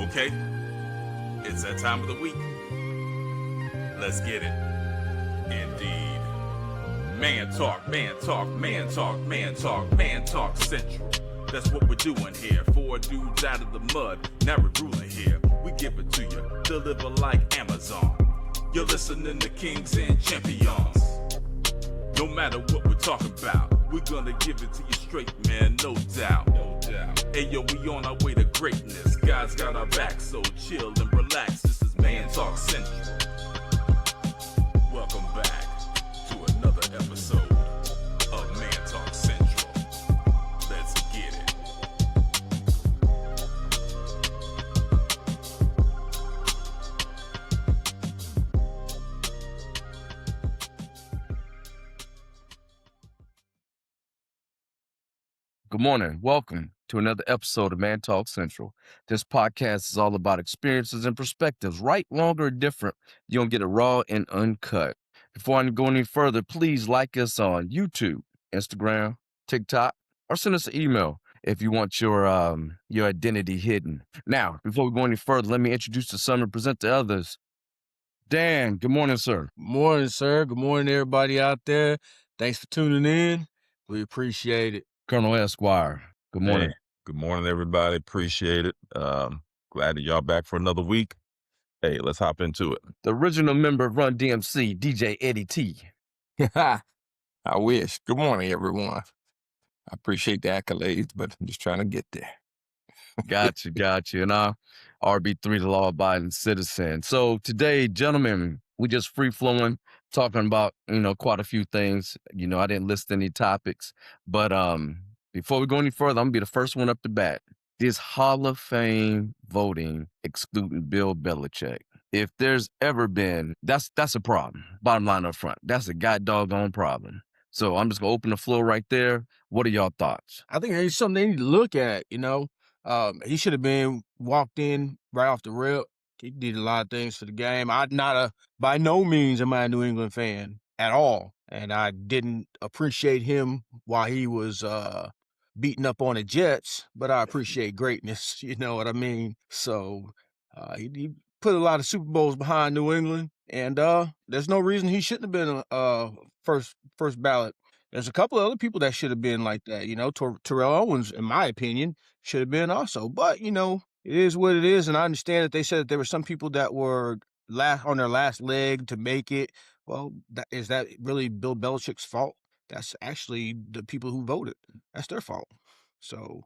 Okay, it's that time of the week. Let's get it. Indeed. Man talk, man talk, man talk, man talk, man talk central. That's what we're doing here. 4 dudes out of the mud, now we're ruling here. We give it to you, deliver like Amazon. You're listening to Kings and Champions. No matter what we're talking about, we're gonna give it to you straight, man, no doubt. No doubt. Hey yo, we on our way to greatness. God's got our back, so chill and relax. This is Man Talk Central. Welcome back to another episode of Man Talk Central. Let's get it. Good morning. Welcome to another episode of Man Talk Central. This podcast is all about experiences and perspectives, right, wrong, or different. You're going to get it raw and uncut. Before I go any further, please like us on YouTube, Instagram, TikTok, or send us an email if you want your identity hidden. Now, before we go any further, let me introduce the son and present the others. Dan, good morning, sir. Morning, sir. Good morning, everybody out there. Thanks for tuning in. We appreciate it. Colonel Esquire, good morning. Hey, good morning, everybody. Appreciate it. Glad that y'all back for another week. Hey, let's hop into it. The original member of Run DMC, DJ Eddie T. I wish. Good morning, everyone. I appreciate the accolades, but I'm just trying to get there. Gotcha. And RB3, the law-abiding citizen. So today, gentlemen, we just free-flowing, talking about, quite a few things. I didn't list any topics, but before we go any further, I'm going to be the first one up to bat. Is Hall of Fame voting excluding Bill Belichick? If there's ever been, that's a problem. Bottom line up front, that's a god-doggone problem. So I'm just going to open the floor right there. What are y'all thoughts? I think it's something they need to look at, He should have been walked in right off the rip. He did a lot of things for the game. By no means am I a New England fan at all. And I didn't appreciate him while he was beating up on the Jets, but I appreciate greatness. You know what I mean? So he put a lot of Super Bowls behind New England, and there's no reason he shouldn't have been first ballot. There's a couple of other people that should have been like that, Terrell Owens, in my opinion, should have been also. But, it is what it is, and I understand that they said that there were some people that were on their last leg to make it. Well, is that really Bill Belichick's fault? That's actually the people who voted. That's their fault. So,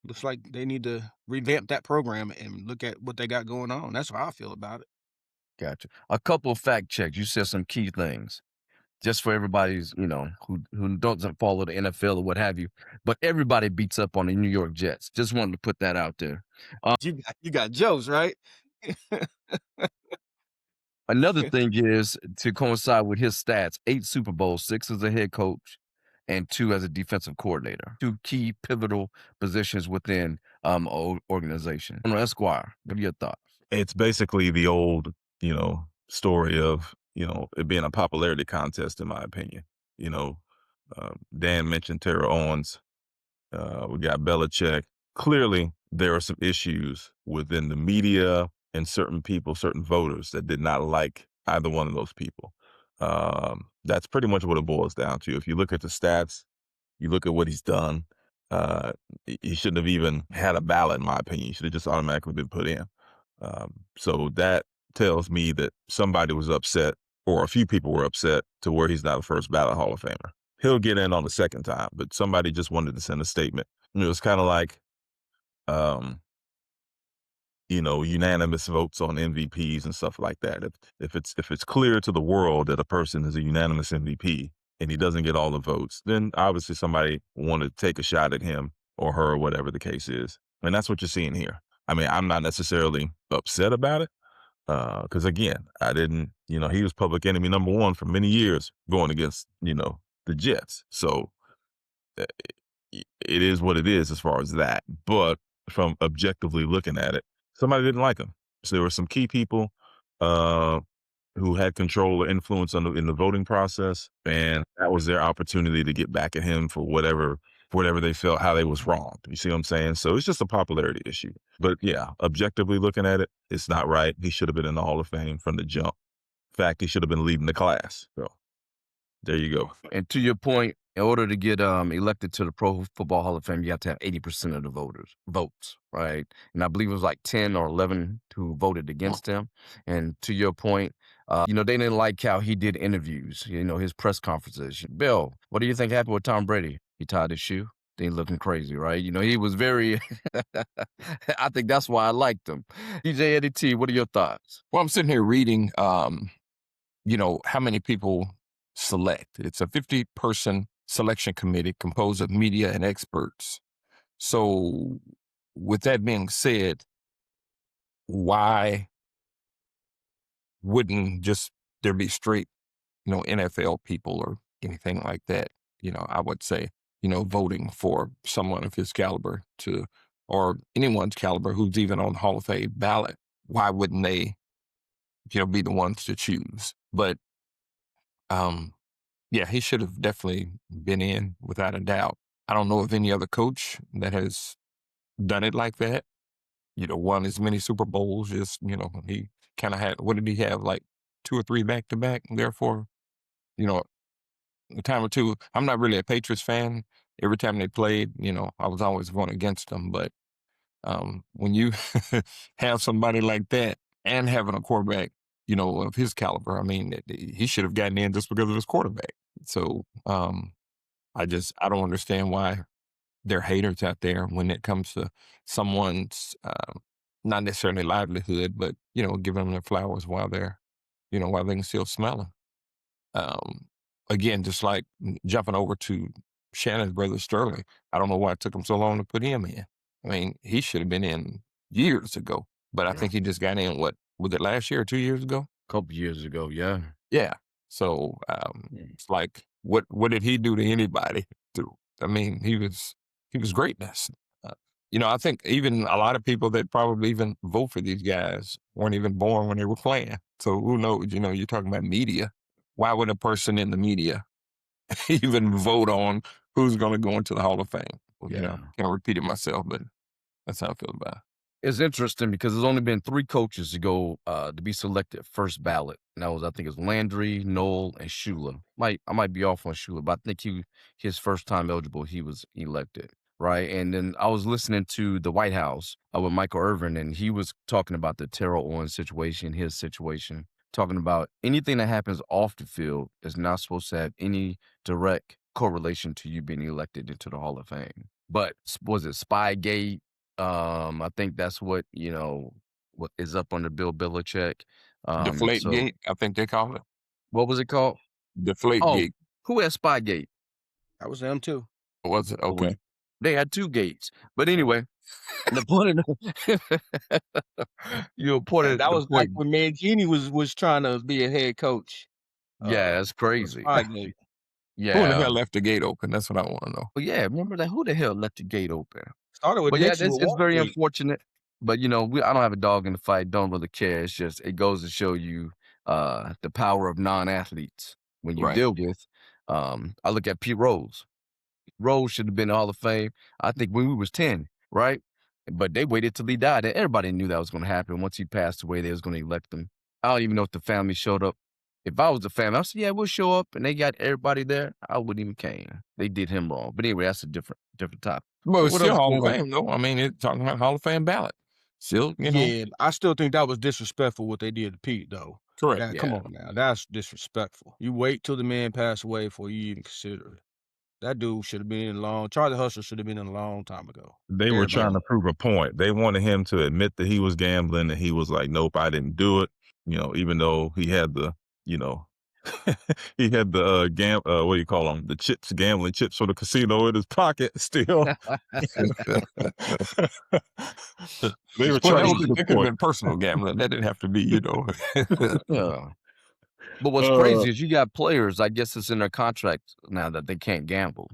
looks like they need to revamp that program and look at what they got going on. That's how I feel about it. Gotcha. A couple of fact checks. You said some key things. Just for everybody's, who doesn't follow the NFL or what have you. But everybody beats up on the New York Jets. Just wanted to put that out there. You got jokes, right? Another thing is to coincide with his stats, 8 Super Bowls, 6 as a head coach, and 2 as a defensive coordinator. 2 key pivotal positions within organization. Esquire, what are your thoughts? It's basically the old, story of, it being a popularity contest, in my opinion. Dan mentioned Terrell Owens. We got Belichick. Clearly, there are some issues within the media and certain people, certain voters that did not like either one of those people. That's pretty much what it boils down to. If you look at the stats, you look at what he's done, he shouldn't have even had a ballot, in my opinion. He should have just automatically been put in. So that tells me that somebody was upset, or a few people were upset, to where he's not a first ballot Hall of Famer. He'll get in on the second time, but somebody just wanted to send a statement. It was kind of like, unanimous votes on MVPs and stuff like that. If it's clear to the world that a person is a unanimous MVP and he doesn't get all the votes, then obviously somebody wanted to take a shot at him or her, or whatever the case is. And that's what you're seeing here. I mean, I'm not necessarily upset about it. Because again, I didn't, he was public enemy number 1 for many years going against, the Jets. So it is what it is as far as that. But from objectively looking at it, somebody didn't like him. So there were some key people who had control or influence in the voting process, and that was their opportunity to get back at him for whatever whatever they felt, how they was wronged. You see what I'm saying? So it's just a popularity issue. But yeah, objectively looking at it, it's not right. He should have been in the Hall of Fame from the jump. In fact, he should have been leading the class. So there you go. And to your point, in order to get elected to the Pro Football Hall of Fame, you have to have 80% of the votes, right? And I believe it was like 10 or 11 who voted against him. And to your point, they didn't like how he did interviews, his press conferences. Bill, what do you think happened with Tom Brady? He tied his shoe. He's looking crazy, right? He was very, I think that's why I liked him. DJ Eddie T, what are your thoughts? Well, I'm sitting here reading, how many people select. It's a 50-person selection committee composed of media and experts. So with that being said, why wouldn't just there be straight, NFL people or anything like that? I would say, voting for someone of his caliber or anyone's caliber who's even on the Hall of Fame ballot. Why wouldn't they, be the ones to choose? But, yeah, he should have definitely been in without a doubt. I don't know of any other coach that has done it like that. Won as many Super Bowls. Just, he kind of had, what did he have? Like 2 or 3 back-to-back. Therefore, a time or two. I'm not really a Patriots fan. Every time they played, I was always going against them. But when you have somebody like that and having a quarterback, of his caliber, I mean, he should have gotten in just because of his quarterback. So I don't understand why there are haters out there when it comes to someone's not necessarily livelihood, but giving them their flowers while they're, while they can still smell them. Again, just like jumping over to Shannon's brother Sterling, I don't know why it took him so long to put him in. I mean, he should have been in years ago, but I think he just got in, what, was it last year or 2 years ago? A couple years ago, yeah. Yeah. So it's like, what did he do to anybody? I mean, he was greatness. I think even a lot of people that probably even vote for these guys weren't even born when they were playing. So who knows? You're talking about media. Why would a person in the media even vote on who's going to go into the Hall of Fame? Can't repeat it myself, but that's how I feel about it. It's interesting because there's only been 3 coaches to go to be selected first ballot. And that was, I think it was Landry, Knoll, and Shula. I might be off on Shula, but I think his first time eligible, he was elected. Right. And then I was listening to the White House with Michael Irving, and he was talking about the Terrell Owens situation, his situation, talking about anything that happens off the field is not supposed to have any direct correlation to you being elected into the Hall of Fame. But was it Spygate? I think that's what is up under Bill Belichick. Deflategate, I think they call it. What was it called? Deflategate. Who had Spygate? That was them too. Was it? Okay. They had 2 gates. But anyway, the point of that was like when Mangini was trying to be a head coach. Yeah, that's crazy. Yeah. Who the hell left the gate open? That's what I want to know. Well, yeah, remember that? Who the hell left the gate open? Started with Nixon. It's very unfortunate. But I don't have a dog in the fight. Don't really care. It's just it goes to show you the power of non-athletes when you deal with. I look at Pete Rose. Rose should have been in the Hall of Fame, I think, when we was 10, right? But they waited till he died. And everybody knew that was going to happen. Once he passed away, they was going to elect him. I don't even know if the family showed up. If I was the family, I said, yeah, we'll show up. And they got everybody there. I wouldn't even came. They did him wrong. But anyway, that's a different topic. Well, it's still Hall of Fame, though. I mean, it's talking about Hall of Fame ballot. Still, Yeah, I still think that was disrespectful what they did to Pete, though. Correct. Come on now. That's disrespectful. You wait till the man passed away before you even consider it. That dude should have been in Charlie Hustle should have been in a long time ago. They were trying to prove a point. They wanted him to admit that he was gambling, and he was like, nope, I didn't do it. Even though he had the, he had the what do you call them? The chips, gambling chips for the casino in his pocket still. They were trying to it could have been personal gambling. That didn't have to be, Yeah. But what's crazy is you got players, I guess it's in their contract now that they can't gamble.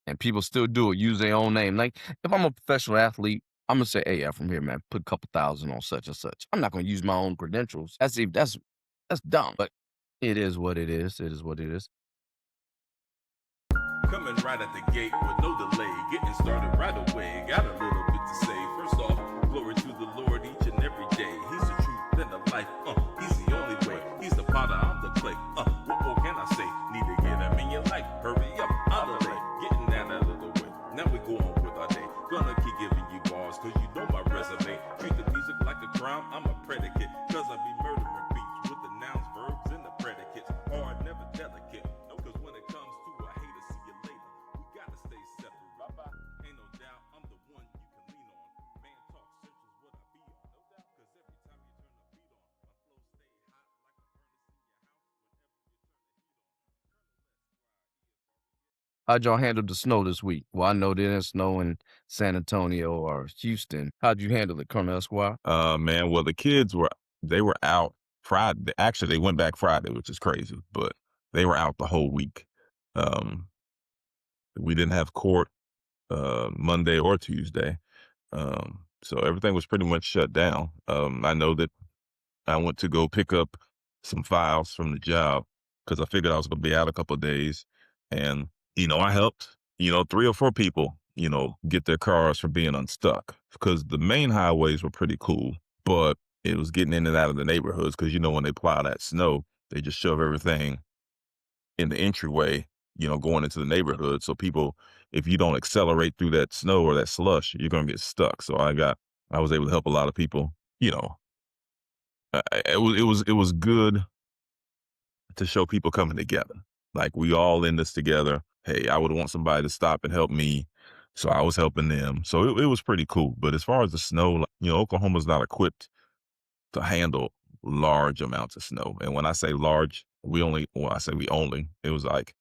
And people still do it, use their own name. Like, if I'm a professional athlete, I'm going to say, hey, from here, man, put a couple thousand on such and such. I'm not going to use my own credentials. That's dumb. But it is what it is. It is what it is. Coming right at the gate with no delay, getting started right away. Got a little bit to say. First off, glory to the Lord each and every day. He's the truth and the life. He's the only way. He's the potter, I'm the clay. What more can I say? Need to get him in your life. Hurry up, out of the way. Getting that out of the way. Now we go on with our day. Gonna keep giving you bars, cause you know my resume. Treat the music like a crime, I'm a predicate. Cause I be murdering beats with the nouns, verbs, and the predicates. Hard, never delicate. No, cause when it comes to a hater, see you later. We gotta stay separate. Bye-bye. Ain't no doubt, I'm the one you can lean on. Man Talk Central is what I be on. No doubt. Cause every time you turn the beat on, my flow stay hot like a furnace in your house whenever you turn the heat on. How'd y'all handle the snow this week? Well, I know there didn't snow in San Antonio or Houston. How'd you handle it, Colonel Esquire? Man, well, the kids were out Friday. Actually, they went back Friday, which is crazy, but they were out the whole week. We didn't have court Monday or Tuesday. So everything was pretty much shut down. I know that I went to go pick up some files from the job because I figured I was going to be out a couple of days. And, I helped, 3 or 4 people, get their cars from being unstuck because the main highways were pretty cool, but it was getting in and out of the neighborhoods because, when they plow that snow, they just shove everything in the entryway, going into the neighborhood. So people, if you don't accelerate through that snow or that slush, you're going to get stuck. So I was able to help a lot of people, it was good to show people coming together. Like we all in this together. Hey, I would want somebody to stop and help me. So I was helping them. So it was pretty cool. But as far as the snow, Oklahoma's not equipped to handle large amounts of snow. And when I say large, we only, it was like,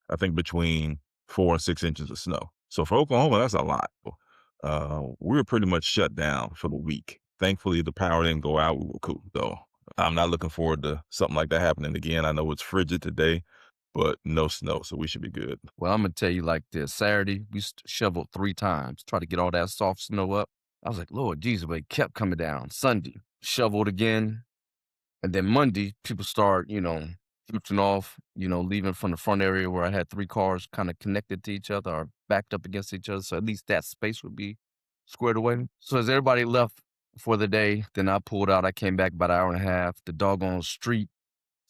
I think between 4 and 6 inches of snow. So for Oklahoma, that's a lot. We were pretty much shut down for the week. Thankfully, the power didn't go out. We were cool. So I'm not looking forward to something like that happening again. I know it's frigid today, but no snow, so we should be good. Well, I'm going to tell you like this. Saturday, we shoveled 3 times, try to get all that soft snow up. I was like, Lord Jesus, but it kept coming down. Sunday, shoveled again. And then Monday, people start, shooting off, leaving from the front area where I had 3 cars kind of connected to each other or backed up against each other. So at least that space would be squared away. So as everybody left for the day, then I pulled out. I came back about an hour and a half. The doggone street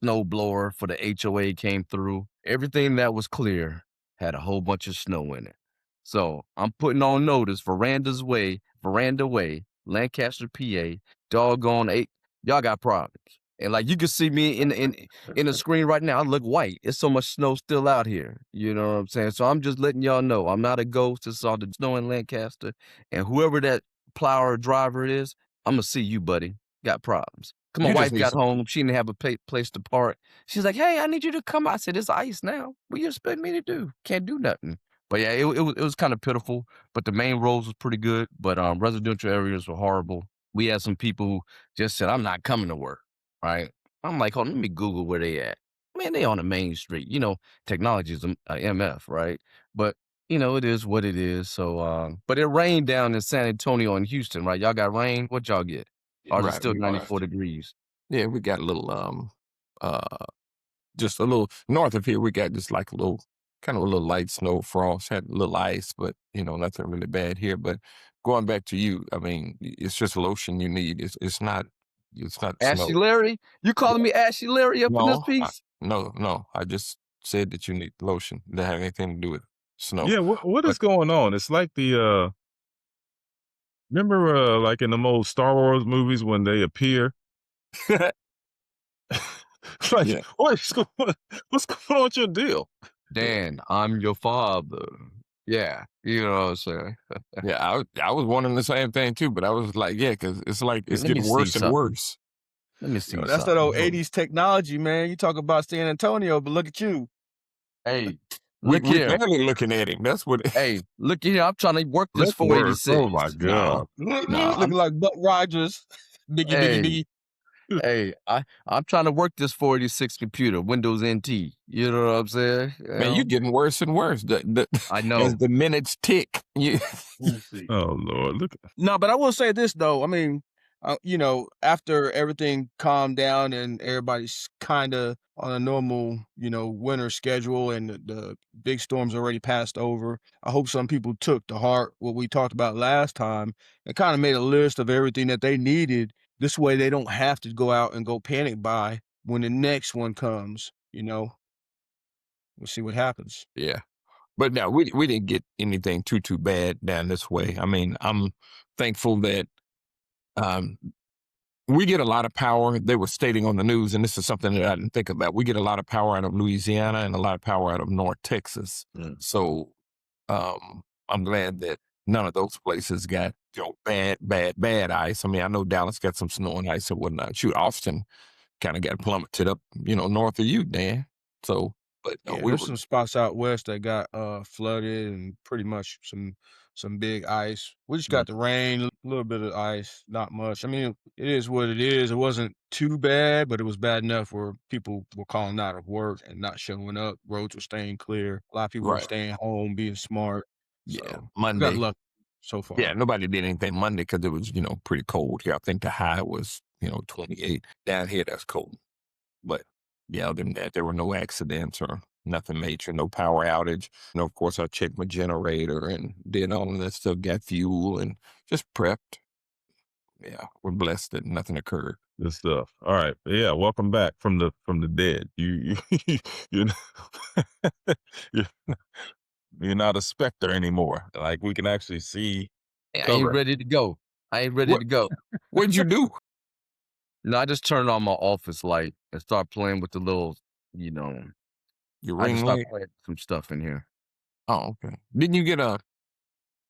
snow blower for the HOA came through. Everything that was clear had a whole bunch of snow in it. So I'm putting on notice, Veranda Way, Lancaster, PA, doggone 8. Y'all got problems. And like you can see me in the screen right now, I look white. It's so much snow still out here. You know what I'm saying? So I'm just letting y'all know I'm not a ghost. It's all the snow in Lancaster. And whoever that plower driver is, I'm going to see you, buddy. Got problems. Cause my wife got home. She didn't have a place to park. She's like, hey, I need you to come. I said, it's ice now. What do you expect me to do? Can't do nothing. But yeah, it was kind of pitiful. But the main roads was pretty good. But residential areas were horrible. We had some people who just said, I'm not coming to work. Right? I'm like, hold on, let me Google where they at. Man, they on the main street. Technology is MF, right? But, it is what it is. So, but it rained down in San Antonio and Houston, right? Y'all got rain? What y'all get? Or is it still 94 degrees? Yeah, we got a little, just a little north of here. We got just like a little light snow, frost, had a little ice, but, nothing really bad here. But going back to you, I mean, it's just lotion you need. It's not Ashy snow. Larry? You calling me Ashy Larry up in this piece? No. I just said that you need lotion. That have anything to do with snow. Yeah, what is going on? It's like the remember like in the old Star Wars movies when they appear? Like, Yeah. what's going on with your deal? Dan, I'm your father. Yeah, you know what I'm saying? Yeah, I was wondering the same thing too, but I was like, yeah, because it's like it's Let me getting see worse and something. worse. Let me see That's that something. old 80s technology, man. You talk about San Antonio, but look at you. Hey, We're look here. barely looking at him. That's what. Hey, look here. I'm trying to work this That's worse. 486. Oh my God. Looking like Buck Rogers. Biggie, Hey. biggie. Hey, I'm trying to work this 486 computer, Windows NT. You know what I'm saying? Man, you're getting worse and worse. I know. As the minutes tick. Oh Lord, look. No, but I will say this though. I mean, After everything calmed down and everybody's kind of on a normal, winter schedule and the big storms already passed over, I hope some people took to heart what we talked about last time and kind of made a list of everything that they needed. This way they don't have to go out and go panic buy when the next one comes, We'll see what happens. Yeah. But no, we didn't get anything too bad down this way. I mean, I'm thankful that we get a lot of power. They were stating on the news, and this is something that I didn't think about. We get a lot of power out of Louisiana and a lot of power out of North Texas. So I'm glad that none of those places got bad ice. I mean, I know Dallas got some snow and ice and whatnot. Shoot, Austin kind of got plummeted up, north of you, Dan. So, but Yeah, there's some spots out west that got flooded and pretty much some big ice. We just got the rain, a little bit of ice, not much. I mean, it is what it is. It wasn't too bad, but it was bad enough where people were calling out of work and not showing up. Roads were staying clear. A lot of people were Right. staying home, being smart. Yeah, So we got Monday. lucky so far. Yeah, nobody did anything Monday because it was, pretty cold here. I think the high was, 28. Down here, that's cold. But yeah, other than that, there were no accidents or nothing major, no power outage. Of course, I checked my generator and did all of that stuff, got fuel and just prepped. Yeah, we're blessed that nothing occurred. Good stuff. All right. Yeah. Welcome back from the dead. You you're, you're you're not a specter anymore. Like we can actually see. I ain't Cover. ready to go. I ain't ready What? to go. What'd you do? No, I just turned on my office light and start playing with the little, Your I ring just light? start playing some stuff in here. Oh, okay. Didn't you get a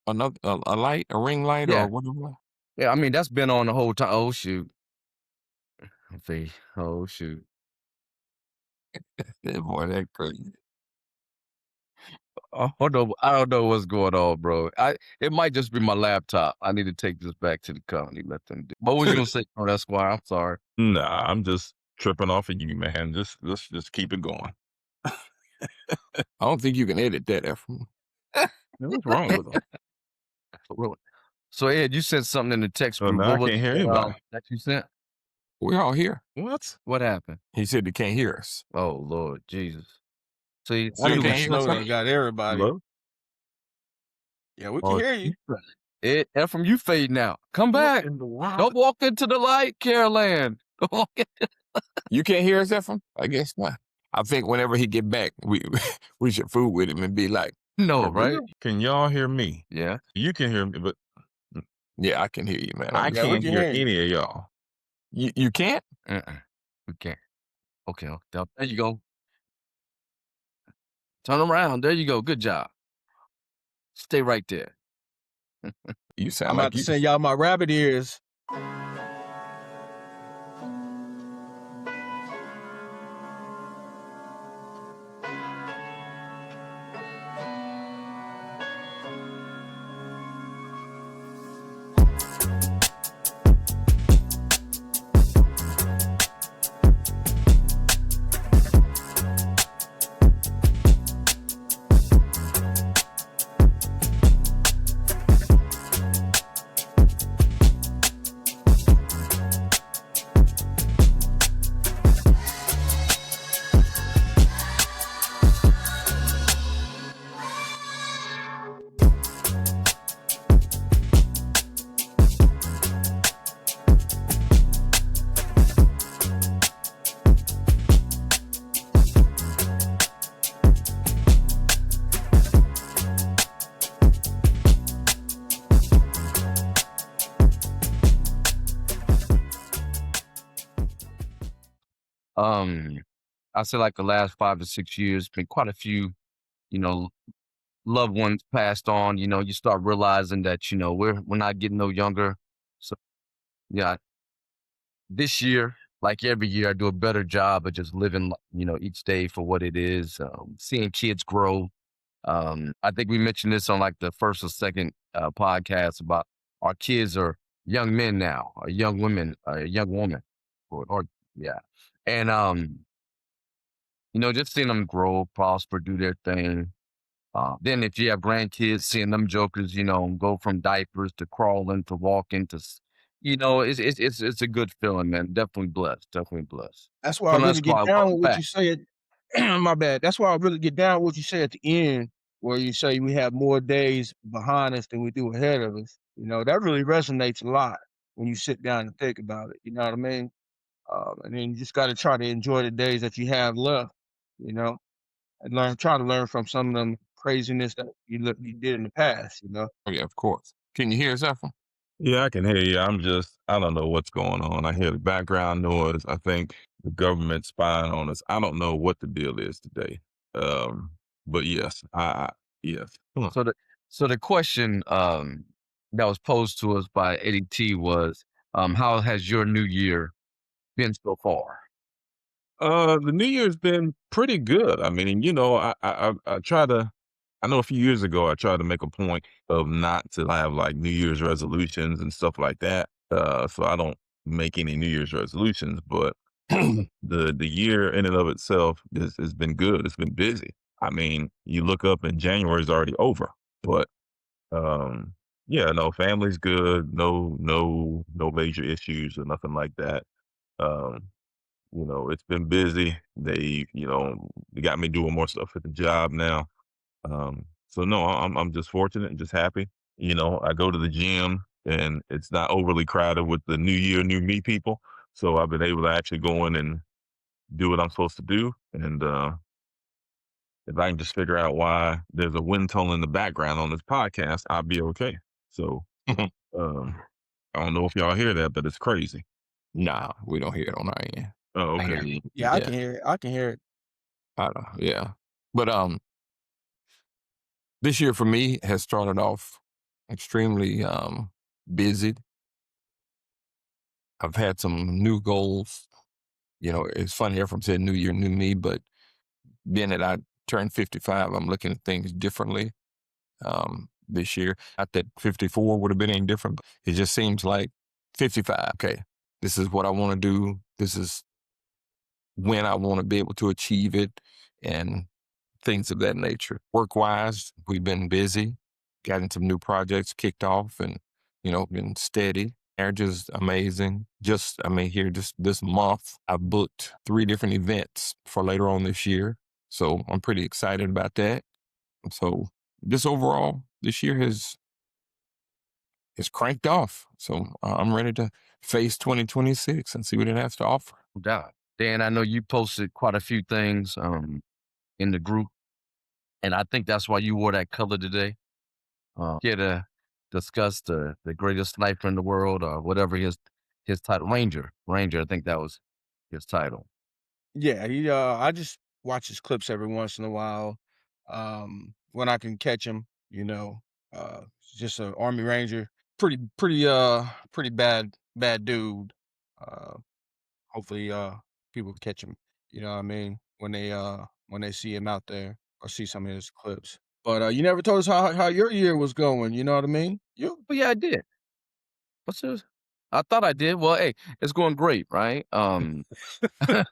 light, a ring light Yeah. or whatever? Yeah, I mean, that's been on the whole time. Oh, shoot. See, oh, shoot. Yeah, boy, that crazy. I don't know what's going on, bro. It might just be my laptop. I need to take this back to the company, let them do. What was you gonna say? Oh, that's why. I'm sorry. Nah, I'm just tripping off of you, man. Let's just keep it going. I don't think you can edit that, Ephraim. What's wrong with them? So Ed, you sent something in the text Oh, group. now I What was can't hear it, anybody. that you sent? We're all here. What? What happened? He said he can't hear us. Oh Lord Jesus. So you So you Wonder can't what hear snow us, done huh? got everybody. Hello? Yeah, we can Oh, hear you. Ed, Ephraim, you fading out. Come back. in the world? Don't walk into the light, Caroline. Don't walk in. You can't hear us, Ephraim? I guess not. I think whenever he get back, we should fool with him and be like, No, For right? real? Can y'all hear me? Yeah. You can hear me, but yeah, I can hear you, man. I Yeah, we can't can hear hear you. any of y'all. You can't? We can't. Okay. There you go. Turn around. There you go. Good job. Stay right there. You sound I'm like about to you. send y'all my rabbit ears. I say like the last 5 to 6 years, been quite a few, loved ones passed on. You start realizing that, we're not getting no younger. So yeah, this year, like every year, I do a better job of just living, each day for what it is, seeing kids grow. I think we mentioned this on like the first or second podcast about our kids are young men now, or young women, a young woman, or yeah. And, just seeing them grow, prosper, do their thing. Then if you have grandkids, seeing them jokers, go from diapers to crawling to walking to, You know, it's a good feeling, man. Definitely blessed. Definitely blessed. That's why I So really that's get why down welcome with what back. you say my bad. That's why I really get down with what you say at the end, where you say we have more days behind us than we do ahead of us. You know, that really resonates a lot when you sit down and think about it. You know what I mean? And then you just got to try to enjoy the days that you have left. You know, and try to learn from some of them craziness that you did in the past. You know. Oh, yeah, of course. Can you hear us, Efren? Yeah, I can hear you. I don't know what's going on. I hear the background noise. I think the government's spying on us. I don't know what the deal is today. But yes, yes. Come on. So the question that was posed to us by Eddie T was, how has your new year been so far? The New Year's been pretty good. I mean, I try to. I know a few years ago I tried to make a point of not to have like New Year's resolutions and stuff like that. So I don't make any New Year's resolutions, but the year in and of itself has been good. It's been busy. I mean, you look up and January's already over, but um, yeah, no, family's good. No major issues or nothing like that. Um, it's been busy. They got me doing more stuff at the job now. So no, I'm just fortunate and just happy. I go to the gym and it's not overly crowded with the new year, new me people. So I've been able to actually go in and do what I'm supposed to do. And if I can just figure out why there's a wind tunnel in the background on this podcast, I'll be okay. So um, I don't know if y'all hear that, but it's crazy. Nah, we don't hear it on our end. Oh, I hear okay. you. Yeah, I Yeah, can hear it. I can hear it. I know. Yeah. But this year for me has started off extremely busy. I've had some new goals. You know, it's funny Efren said new year, new me, but being that I turned 55, I'm looking at things differently this year. Not that 54 would have been any different, but it just seems like 55. Okay, this is what I want to do. This is when I want to be able to achieve it and things of that nature. Work-wise, we've been busy, gotten some new projects kicked off and, been steady. Marriage is amazing. Just this month, I booked 3 different events for later on this year. So I'm pretty excited about that. So just overall, this year has cranked off. So I'm ready to face 2026 and see what it has to offer. No doubt. Dan, I know you posted quite a few things in the group, and I think that's why you wore that color today. Here to discuss the greatest sniper in the world, or whatever his title, Ranger. I think that was his title. Yeah, I just watch his clips every once in a while. When I can catch him, he's just an Army Ranger. Pretty bad dude. Uh, hopefully people catch him, you know what I mean, when they see him out there or see some of his clips. But you never told us how your year was going, you know what I mean? Oh yeah, I did. What's this? I thought I did. Well, hey, it's going great, right? um, I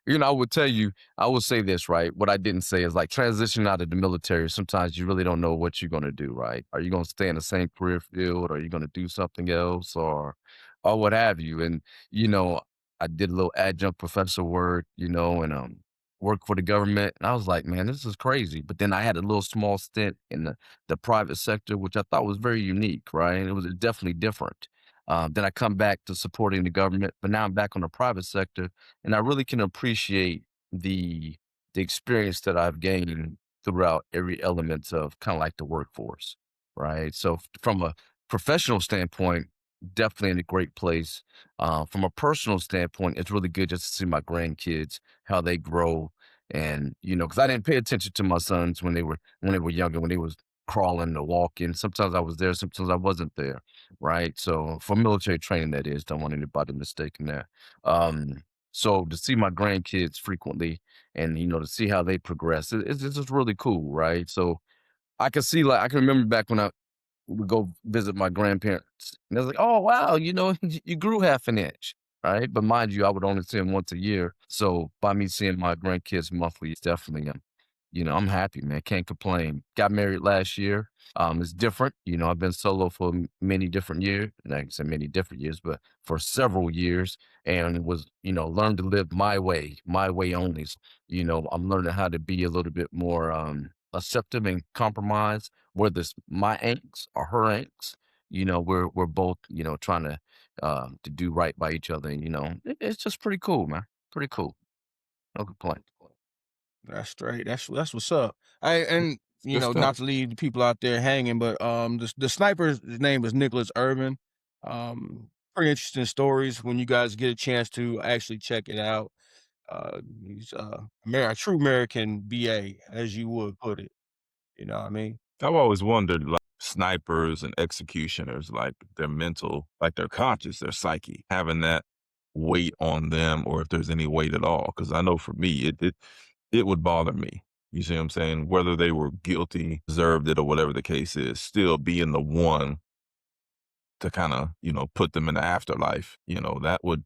would tell you, I would say this, right? What I didn't say is like transition out of the military. Sometimes you really don't know what you're gonna do, right? Are you gonna stay in the same career field? Or are you gonna do something else, or what have you? And you know, I did a little adjunct professor work, and work for the government. And I was like, man, this is crazy. But then I had a little small stint in the private sector, which I thought was very unique, right? It was definitely different. Then I come back to supporting the government, but now I'm back on the private sector, and I really can appreciate the experience that I've gained throughout every element of kind of like the workforce, right? So from a professional standpoint, definitely in a great place. From a personal standpoint, it's really good just to see my grandkids, how they grow, and because I didn't pay attention to my sons when they were younger, when they was crawling or walking. Sometimes I was there, sometimes I wasn't there, right? So for military training, that is, don't want anybody mistaken there. So to see my grandkids frequently and to see how they progress, it's just really cool, right? So I can see, like, I can remember back when I would go visit my grandparents, and I was like, oh wow, you grew half an inch, right? But mind you, I would only see them once a year. So by me seeing my grandkids monthly, it's definitely I'm happy, man. Can't complain. Got married last year. It's different. I've been solo for many different years. Like I said, many different years, but for several years, and learned to live my way only. I'm learning how to be a little bit more accepting and compromise, whether it's my angst or her angst. We're both, trying to do right by each other. And, it's just pretty cool, man. Pretty cool. No complaints. That's straight. That's what's up. And Good not stuff. to leave the people out there hanging, but the sniper's name was Nicholas Irving. Pretty interesting stories when you guys get a chance to actually check it out. He's a true American BA, as you would put it. You know what I mean? I've always wondered, like snipers and executioners, like their mental, like their conscious, their psyche, having that weight on them, or if there's any weight at all. Because I know for me, it would bother me. You see what I'm saying? Whether they were guilty, deserved it, or whatever the case is, still being the one to kind of put them in the afterlife. That would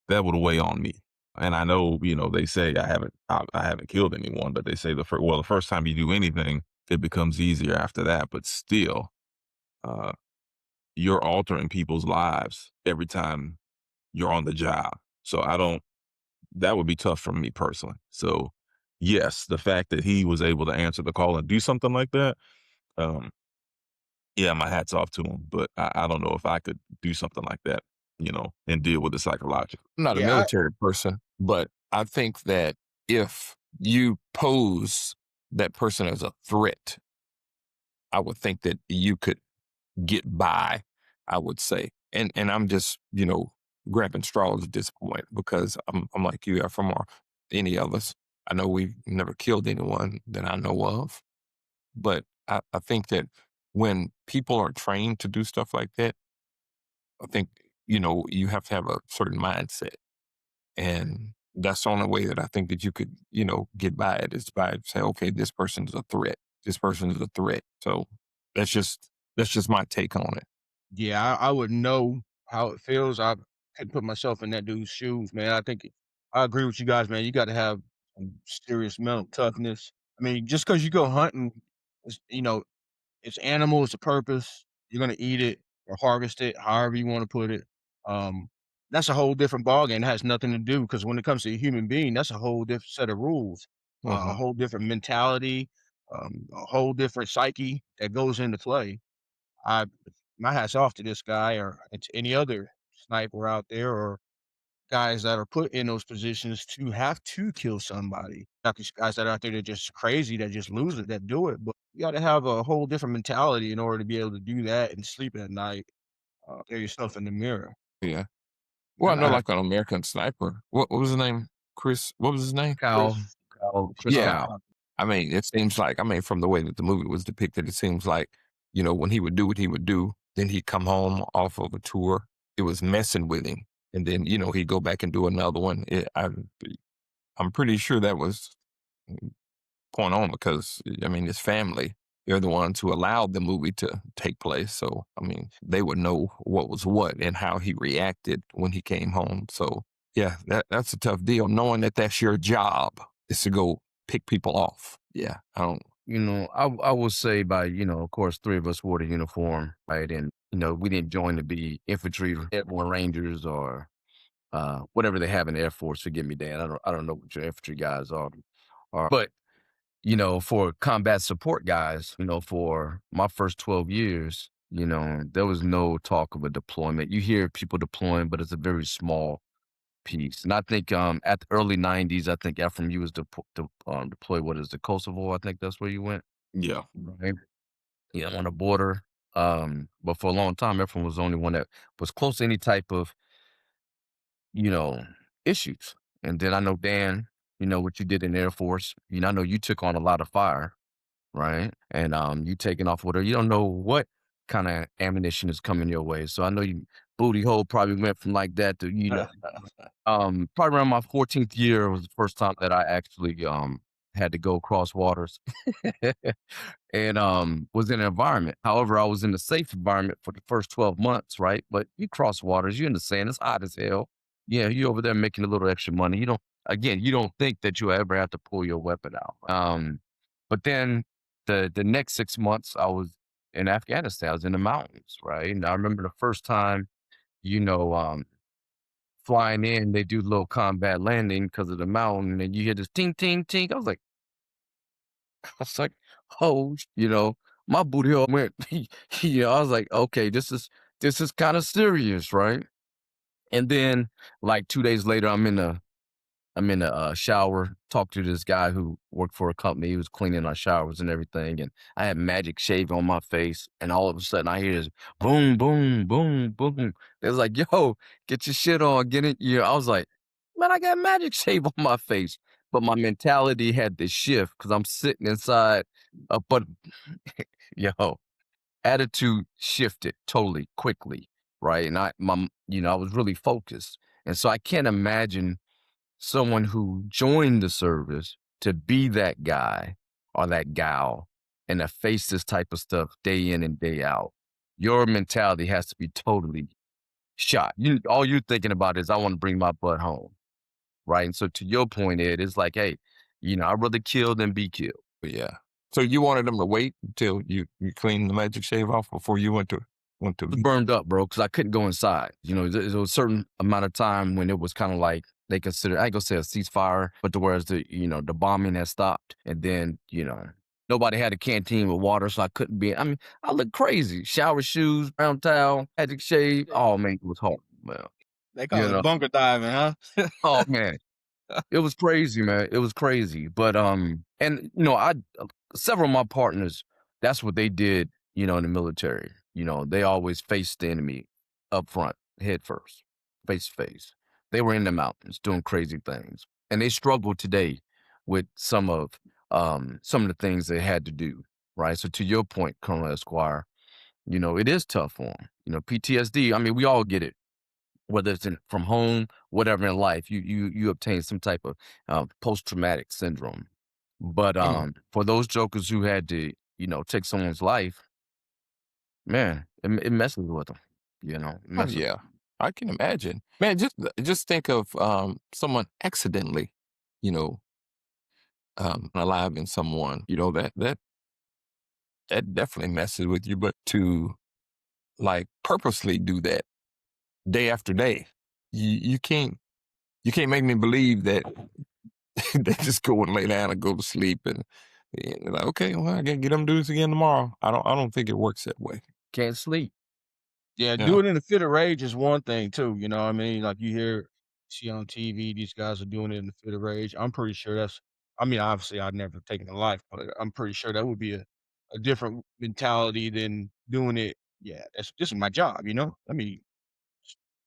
weigh on me. And I know, they say I haven't killed anyone, but they say the first time you do anything, it becomes easier after that. But still, uh, you're altering people's lives every time you're on the job. So that would be tough for me personally. So yes, the fact that he was able to answer the call and do something like that, um, yeah, my hat's off to him. But I don't know if I could do something like that, and deal with it psychologically. I'm not a Yeah, military person, but I think that if you pose that person as a threat, I would think that you could get by, I would say. And I'm just, grabbing straws at this point because I'm like you are from any of us. I know we've never killed anyone that I know of, but I think that when people are trained to do stuff like that, I think, you have to have a certain mindset. And that's the only way that I think that you could, get by it is by say, okay, this person's a threat. This person is a threat. So that's just my take on it. yeah, I would know how it feels. I couldn't put myself in that dude's shoes, man. I agree with you guys, man. You got to have some serious mental toughness. I mean, just because you go hunting, it's, it's animal, it's a purpose. You're gonna eat it or harvest it, however you want to put it. Um, that's a whole different ballgame. It has nothing to do because when it comes to a human being, that's a whole different set of rules, a Mhm. whole different mentality, a whole different psyche that goes into play. I My hat's off to this guy or to any other sniper out there or guys that are put in those positions to have to kill somebody. Not these guys that are out there that are just crazy, that just lose it, that do it. But you got to have a whole different mentality in order to be able to do that and sleep at night. Stare yourself in the mirror. Yeah. Well, I And know I, like an American sniper. What was his name? Chris. What was his name? Cow, Chris, Chris Yeah. Cow. I mean, it seems like, from the way that the movie was depicted, it seems like, when he would do what he would do, then he'd come home off of a tour. It was messing with him. And then, he'd go back and do another one. I'm pretty sure that was going on because, his family, they're the ones who allowed the movie to take place. So, they would know what was what and how he reacted when he came home. So, yeah, that's a tough deal, knowing that that's your job is to go pick people off. Yeah, I don't. I will say by, of course, three of us wore the uniform, right? And, we didn't join to be infantry, airborne rangers, or whatever they have in the Air Force. Forgive me, Dan. I don't know what your infantry guys are. But, for combat support guys, for my first 12 years, there was no talk of a deployment. You hear people deploying, but it's a very small piece. And I think at the early 90s, I think Ephraim, you was deployed, what is it, Kosovo? I think that's where you went. Yeah. Right. Yeah, on the border. But for a long time, Ephraim was the only one that was close to any type of, you know, issues. And then I know, Dan, what you did in the Air Force. I know you took on a lot of fire, right? And you taking off with her. You don't know what kind of ammunition is coming your way. So I know you booty hole probably went from like that to, probably around my 14th year was the first time that I actually had to go cross waters and was in an environment. However, I was in a safe environment for the first 12 months, right? But you cross waters, you're in the sand, it's hot as hell. Yeah, you over there making a little extra money. You don't think that you ever have to pull your weapon out. But then the next 6 months, I was in Afghanistan. I was in the mountains, right? And I remember the first time, you know, flying in, they do little combat landing because of the mountain, and you hear this ting, ting, ting. I was like, oh, my booty hole went, I was like, okay, this is kind of serious, right? And then like 2 days later, I'm in a shower, talk to this guy who worked for a company. He was cleaning our showers and everything. And I had magic shave on my face. And all of a sudden I hear this boom, boom, boom, boom. They was like, yo, get your shit on, get it. I was like, man, I got magic shave on my face. But my mentality had to shift because I'm sitting inside. But yo, attitude shifted totally quickly, right? And I was really focused. And so I can't imagine someone who joined the service to be that guy or that gal and to face this type of stuff day in and day out. Your mentality has to be totally shot. All you're thinking about is I want to bring my butt home, right? And so to your point, Ed, it's like, hey, I'd rather kill than be killed. Yeah. So you wanted them to wait until you cleaned the magic shave off before you went to I was burned up, bro, because I couldn't go inside. There was a certain amount of time when it was kind of like they considered, I ain't gonna say a ceasefire, but whereas the bombing had stopped, and then nobody had a canteen with water, so I couldn't be. I mean, I looked crazy. Shower shoes, brown towel, magic shave. Oh man, it was hard, man. They call it bunker diving, huh? Oh man, it was crazy, man. It was crazy. But several of my partners, that's what they did, in the military. They always faced the enemy up front, head first, face to face. They were in the mountains doing crazy things. And they struggle today with some of the things they had to do. Right. So to your point, Colonel Esquire, it is tough for them. PTSD, I mean, we all get it. Whether it's from home, whatever in life, you obtain some type of post-traumatic syndrome. But for those jokers who had to, take someone's life, man, it messes with them. It Oh, messes. yeah, I can imagine. Man, just think of someone accidentally, alive in someone, that definitely messes with you. But to like purposely do that day after day, you can't make me believe that they just go and lay down and go to sleep and they're like, okay, well, I gotta get them to do this again tomorrow. I don't think it works that way. Can't sleep. Yeah, Yeah. do it in a fit of rage is one thing too. You know what I mean? Like see on TV, these guys are doing it in a fit of rage. I'm pretty sure obviously I've never taken a life, but I'm pretty sure that would be a different mentality than doing it. Yeah, this is my job, Let me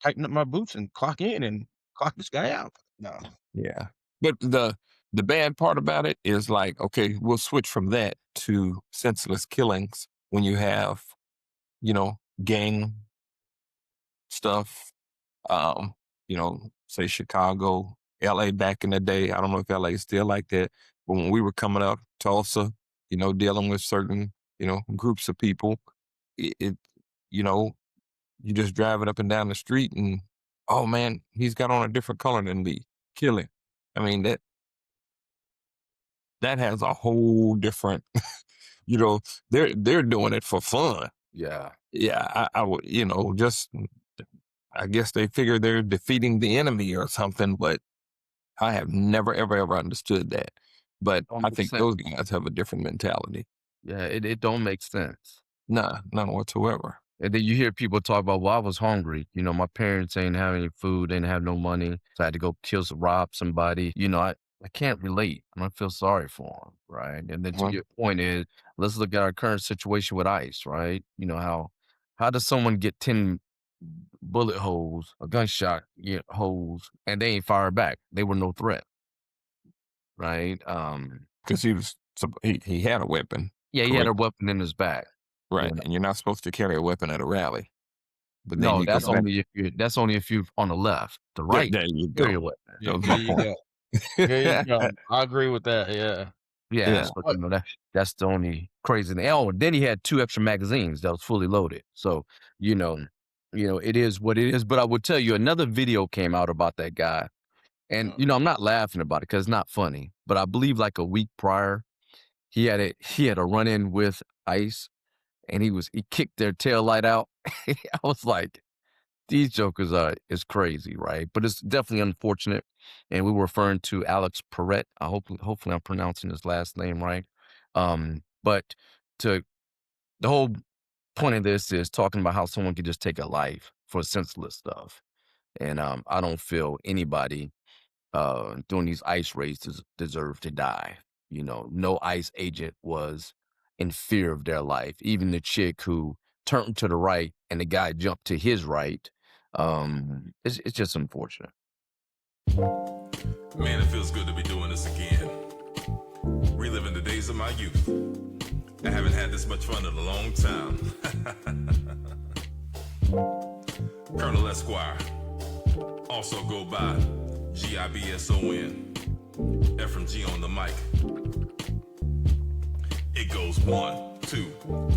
tighten up my boots and clock in and clock this guy out. No. Yeah. But the bad part about it is like, okay, we'll switch from that to senseless killings when you have, gang stuff. Say Chicago, LA back in the day. I don't know if LA is still like that. But when we were coming up, Tulsa, dealing with certain, groups of people, you just drive it up and down the street and, oh man, he's got on a different color than me. Kill him. I mean, that has a whole different, they're doing it for fun. Yeah. Yeah, I would, I guess they figure they're defeating the enemy or something, but I have never, ever understood that. But Don't I make think sense. those guys have a different mentality. Yeah, it don't make sense. Nah, none whatsoever. And then you hear people talk about, well, I was hungry. My parents ain't have any food, didn't have no money. So I had to go rob somebody. I can't relate. I don't feel sorry for them, right? And then to Mhm. your point is, let's look at our current situation with ICE, right? How does someone get 10 bullet holes, a gunshot holes, and they ain't fire back? They were no threat, right? Because he had a weapon, Yeah, he had a correct? weapon in his back. Right, Yeah. and you're not supposed to carry a weapon at a rally. But then No, you go that's back. only if you're on the left. The There, right, there you carry a go. weapon. Yeah, That was there my you point. go. There you go. I agree with that. Yeah. Yeah, Yeah. so that's the only crazy thing. Oh, then he had 2 extra magazines that was fully loaded. So, it is what it is. But I would tell you another video came out about that guy. And, I'm not laughing about it because it's not funny. But I believe like a week prior, He had a run in with ICE, and he kicked their tail light out. I was like, these jokers is crazy, right? But it's definitely unfortunate. And we were referring to Alex Perret. Hopefully I'm pronouncing his last name right. But to the whole point of this is talking about how someone could just take a life for senseless stuff. And I don't feel anybody doing these ICE raids deserve to die. You know, no ICE agent was in fear of their life. Even the chick who turned to the right and the guy jumped to his right. It's just unfortunate. Man, it feels good to be doing this again. Reliving the days of my youth. I haven't had this much fun in a long time. Colonel Esquire. Also go by GIBSON. Ephraim G on the mic. It goes 1, 2,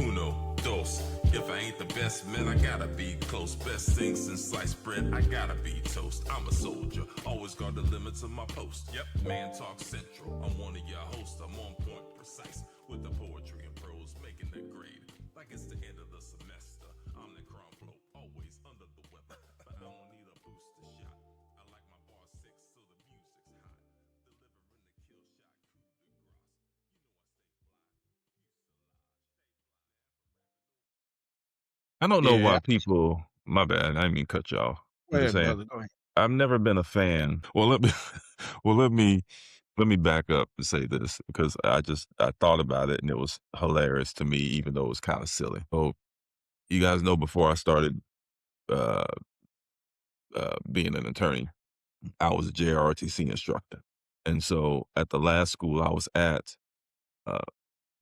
uno, dos. If I ain't the best man, I gotta be close. Best thing since sliced bread, I gotta be toast. I'm a soldier, always guard the limits of my post. Yep, Man Talk Central. I'm one of your hosts. I'm on point, precise with the poetry and prose, making that grade like it's the end of the semester. I'm the crown flow, always under the weather, but I don't need a booster shot. I like my bar 6 so the music's hot. Delivering the kill shot, coup de grace. I don't know Yeah. why people. My bad. I didn't mean to cut y'all. Go I'm ahead, just saying. brother. Go ahead. I've never been a fan. Well, let me back up and say this because I thought about it and it was hilarious to me, even though it was kind of silly. So you guys know before I started uh, being an attorney, I was a JROTC instructor, and so at the last school I was at, uh,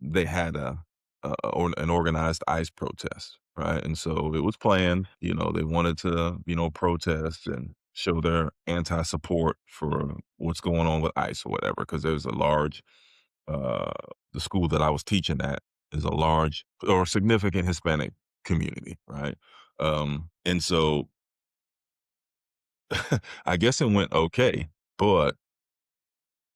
they had an organized ICE protest, right? And so it was planned. You know, they wanted to protest and show their anti-support for what's going on with ICE or whatever, because there's a large the school that I was teaching at is a large or significant Hispanic community, right? And so I guess it went okay, but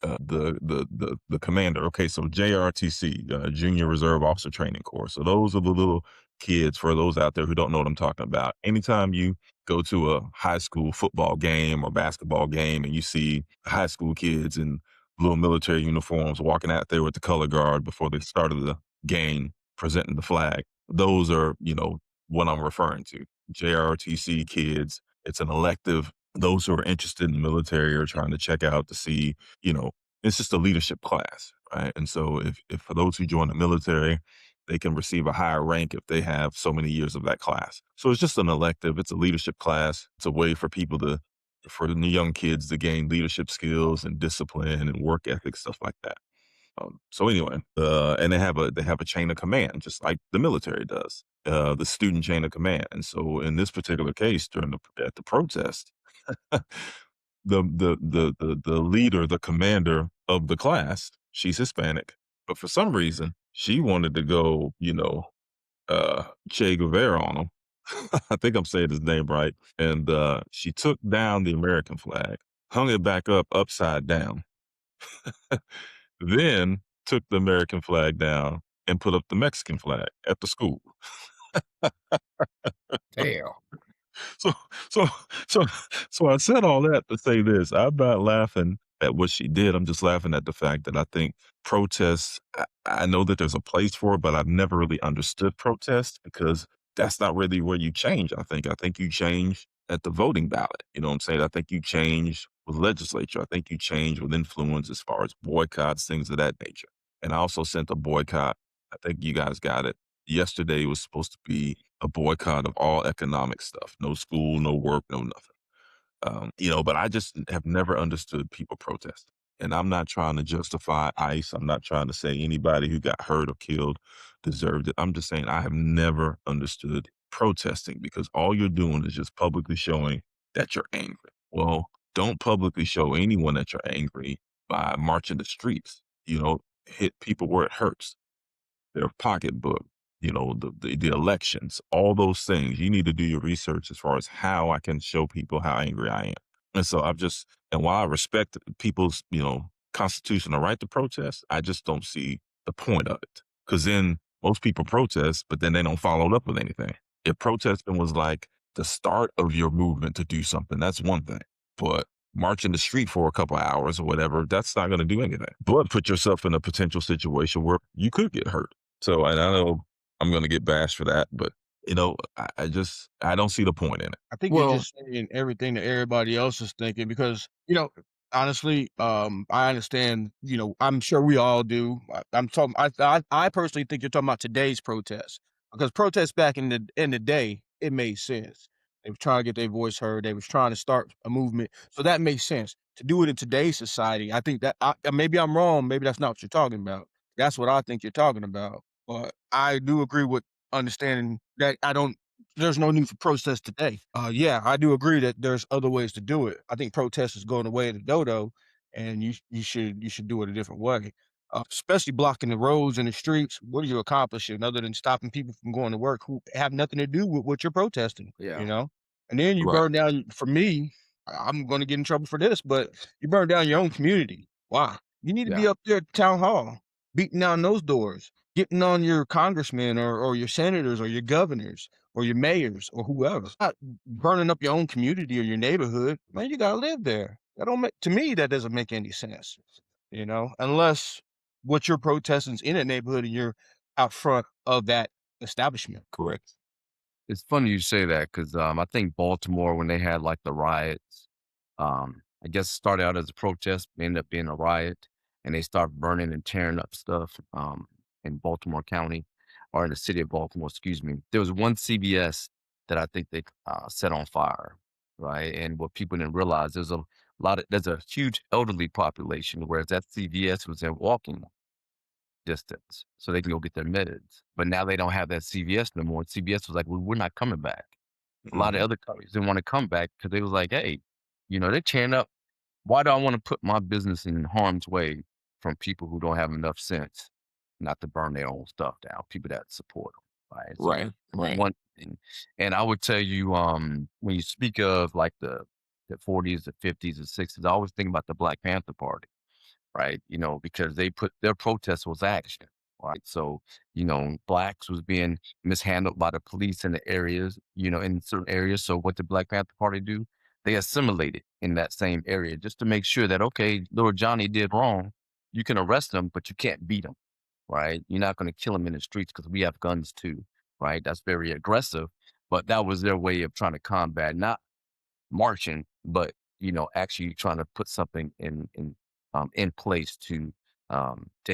the commander. Okay, so JRTC, Junior Reserve Officer Training Corps. So those are the little kids. For those out there who don't know what I'm talking about, anytime you go to a high school football game or basketball game and you see high school kids in little military uniforms walking out there with the color guard before they started the game, presenting the flag, those are what I'm referring to. JRTC kids. It's an elective. Those who are interested in the military are trying to check out to see it's just a leadership class, right? And so if for those who join the military, they can receive a higher rank if they have so many years of that class. So it's just an elective. It's a leadership class. It's a way for for the young kids to gain leadership skills and discipline and work ethic, stuff like that. So anyway, and they have a chain of command, just like the military does, the student chain of command. And so in this particular case, at the protest, the leader, the commander of the class, she's Hispanic, but for some reason she wanted to go, Che Guevara on him. I think I'm saying his name right. And she took down the American flag, hung it back up upside down, then took the American flag down and put up the Mexican flag at the school. Damn. So, so, so, so I said all that to say this. I'm not laughing at what she did. I'm just laughing at the fact that I think protests, I know that there's a place for it, but I've never really understood protest because that's not really where you change. I think you change at the voting ballot. You know what I'm saying? I think you change with legislature. I think you change with influence as far as boycotts, things of that nature. And I also sent a boycott. I think you guys got it. Yesterday was supposed to be a boycott of all economic stuff. No school, no work, no nothing. But I just have never understood people protesting. And I'm not trying to justify ICE. I'm not trying to say anybody who got hurt or killed deserved it. I'm just saying I have never understood protesting because all you're doing is just publicly showing that you're angry. Well, don't publicly show anyone that you're angry by marching the streets. Hit people where it hurts. Their pocketbook, the elections, all those things. You need to do your research as far as how I can show people how angry I am. And so and while I respect people's, constitutional right to protest, I just don't see the point of it. Because then most people protest, but then they don't follow up with anything. If protesting was like the start of your movement to do something, that's one thing. But marching the street for a couple of hours or whatever, that's not going to do anything. But put yourself in a potential situation where you could get hurt. So, and I know I'm going to get bashed for that, but I don't see the point in it. I think you're Well, just saying everything that everybody else is thinking because, honestly, I understand, I'm sure we all do. I personally think you're talking about today's protests because protests back in the day, it made sense. They were trying to get their voice heard. They was trying to start a movement. So that makes sense. To do it in today's society, I think that maybe I'm wrong. Maybe that's not what you're talking about. That's what I think you're talking about. But I do agree with understanding that there's no need for protest today. Yeah, I do agree that there's other ways to do it. I think protest is going away the dodo, and you should do it a different way. Especially blocking the roads and the streets. What are you accomplishing other than stopping people from going to work who have nothing to do with what you're protesting? Yeah. And then you right. burn down. For me, I'm going to get in trouble for this, but you burn down your own community. Why? You need to be Yeah. up there at town hall, beating down those doors, getting on your congressmen or your senators or your governors or your mayors or whoever. Not burning up your own community or your neighborhood. Man, you gotta live there. To me, that doesn't make any sense. Unless what you're protesting is in a neighborhood and you're out front of that establishment. Correct. It's funny you say that because I think Baltimore, when they had like the riots, I guess it started out as a protest, ended up being a riot, and they start burning and tearing up stuff in Baltimore County or in the city of Baltimore, excuse me. There was one CVS that I think they set on fire, right? And what people didn't realize, there's a huge elderly population, whereas that CVS was in walking distance, so they can go get their meds. But now they don't have that CVS no more. CVS was like, well, we're not coming back. A lot of other companies didn't want to come back because they was like, hey, they're tearing up. Why do I want to put my business in harm's way from people who don't have enough sense not to burn their own stuff down, people that support them, right? So Right. Right. one thing. And I would tell you, when you speak of like the 40s, the 50s, and 60s, I always think about the Black Panther Party, right? Because they put their protest was action, right? So, blacks was being mishandled by the police in the areas, in certain areas. So what did Black Panther Party do? They assimilated in that same area just to make sure that, okay, little Johnny did wrong. You can arrest him, but you can't beat him, right? You're not going to kill him in the streets because we have guns too, right? That's very aggressive, but that was their way of trying to combat, not marching, but actually trying to put something in place to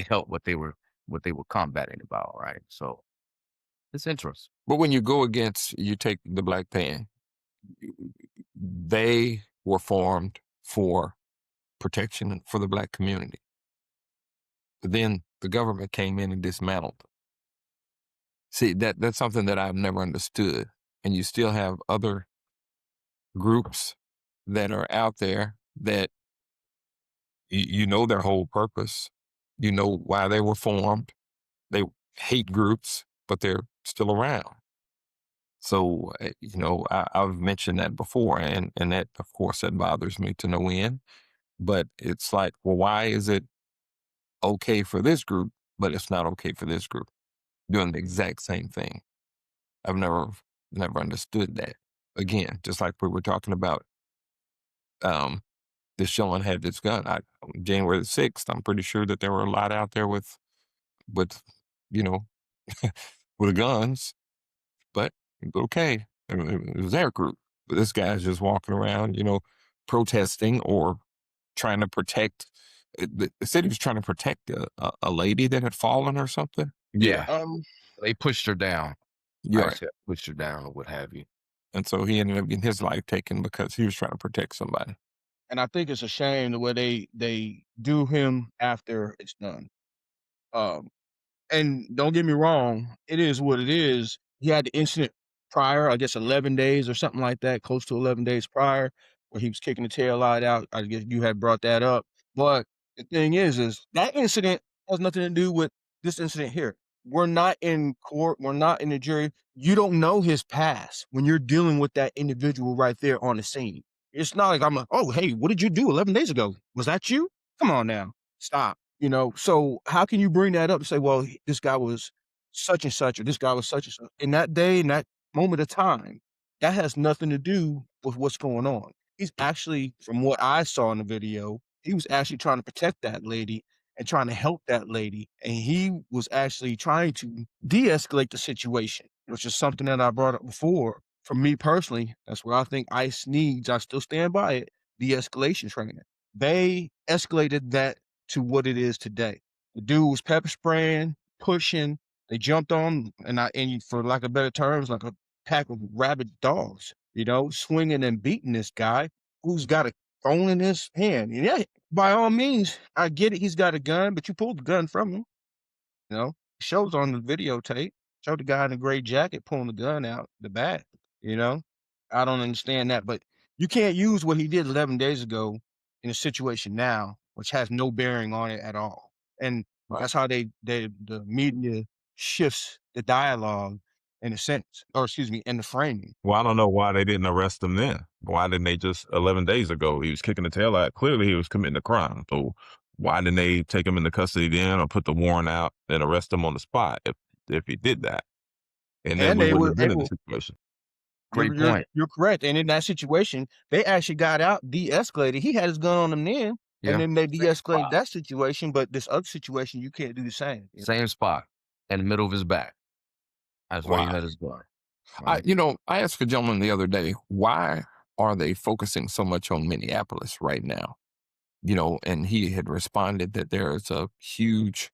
help what they were combating about, right? So it's interesting. But when you take the Black Pan, they were formed for protection for the Black community. But then the government came in and dismantled them. See, that's something that I've never understood. And you still have other groups that are out there that you know their whole purpose. You know why they were formed. They hate groups, but they're still around. So, I've mentioned that before, and that, of course, that bothers me to no end. But it's like, well, why is it okay for this group, but it's not okay for this group doing the exact same thing? I've never understood that. Again, just like we were talking about, this Sean had this gun. January the 6th, I'm pretty sure that there were a lot out there with you know, with guns, but okay, it was their group. But this guy's just walking around, protesting or trying to protect. The city was trying to protect a lady that had fallen or something. Yeah. They pushed her down. Yeah. Actually, pushed her down or what have you. And so he ended up getting his life taken because he was trying to protect somebody. And I think it's a shame the way they do him after it's done. And don't get me wrong, it is what it is. He had the incident prior, I guess 11 days or something like that, close to 11 days prior, where he was kicking the tail light out. I guess you had brought that up. But the thing is that incident has nothing to do with this incident here. We're not in court. We're not in the jury. You don't know his past when you're dealing with that individual right there on the scene. It's not like I'm like, oh, hey, what did you do 11 days ago? Was that you? Come on now. Stop. So how can you bring that up and say, well, this guy was such and such, or this guy was such and such? In that day, in that moment of time, that has nothing to do with what's going on. He's actually, from what I saw in the video, he was actually trying to protect that lady and trying to help that lady. And he was actually trying to de-escalate the situation, which is something that I brought up before. For me personally, that's where I think ICE needs, I still stand by it, de-escalation training. They escalated that to what it is today. The dude was pepper spraying, pushing. They jumped on, and for lack of better terms, like a pack of rabid dogs, swinging and beating this guy who's got a phone in his hand. And yeah, by all means, I get it. He's got a gun, but you pulled the gun from him. It shows on the videotape. Showed the guy in the gray jacket pulling the gun out the back. I don't understand that, but you can't use what he did 11 days ago in a situation now, which has no bearing on it at all. And Right. that's how the media shifts the dialogue in a sense, or excuse me, in the framing. Well, I don't know why they didn't arrest him then. Why didn't they just 11 days ago? He was kicking the tail out. Clearly, he was committing a crime. So why didn't they take him into custody then, or put the warrant out and arrest him on the spot if he did that? And then And we they wouldn't were have been in able. the situation. Great point. You're correct. And in that situation, they actually got out, de-escalated. He had his gun on him then, Yeah. and then they Same de-escalated spot. that situation. But this other situation, you can't do the same. Same spot in the middle of his back. That's where he Wow. had his gun. I asked a gentleman the other day, why are they focusing so much on Minneapolis right now? And he had responded that there is a huge,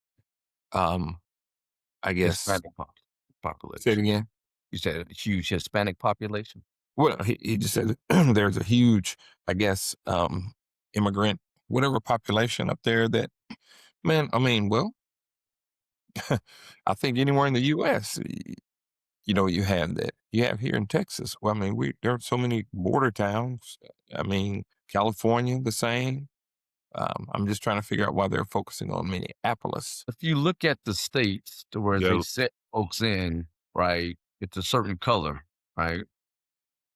I guess, Hispanic say it population. again. You said a huge Hispanic population? Well, he just said that there's a huge, I guess, immigrant, whatever population up there that, man, well, I think anywhere in the U.S., you have that. You have here in Texas. Well, there are so many border towns. California, the same. I'm just trying to figure out why they're focusing on Minneapolis. If you look at the states to where Yeah. they set folks in, right, it's a certain color, right?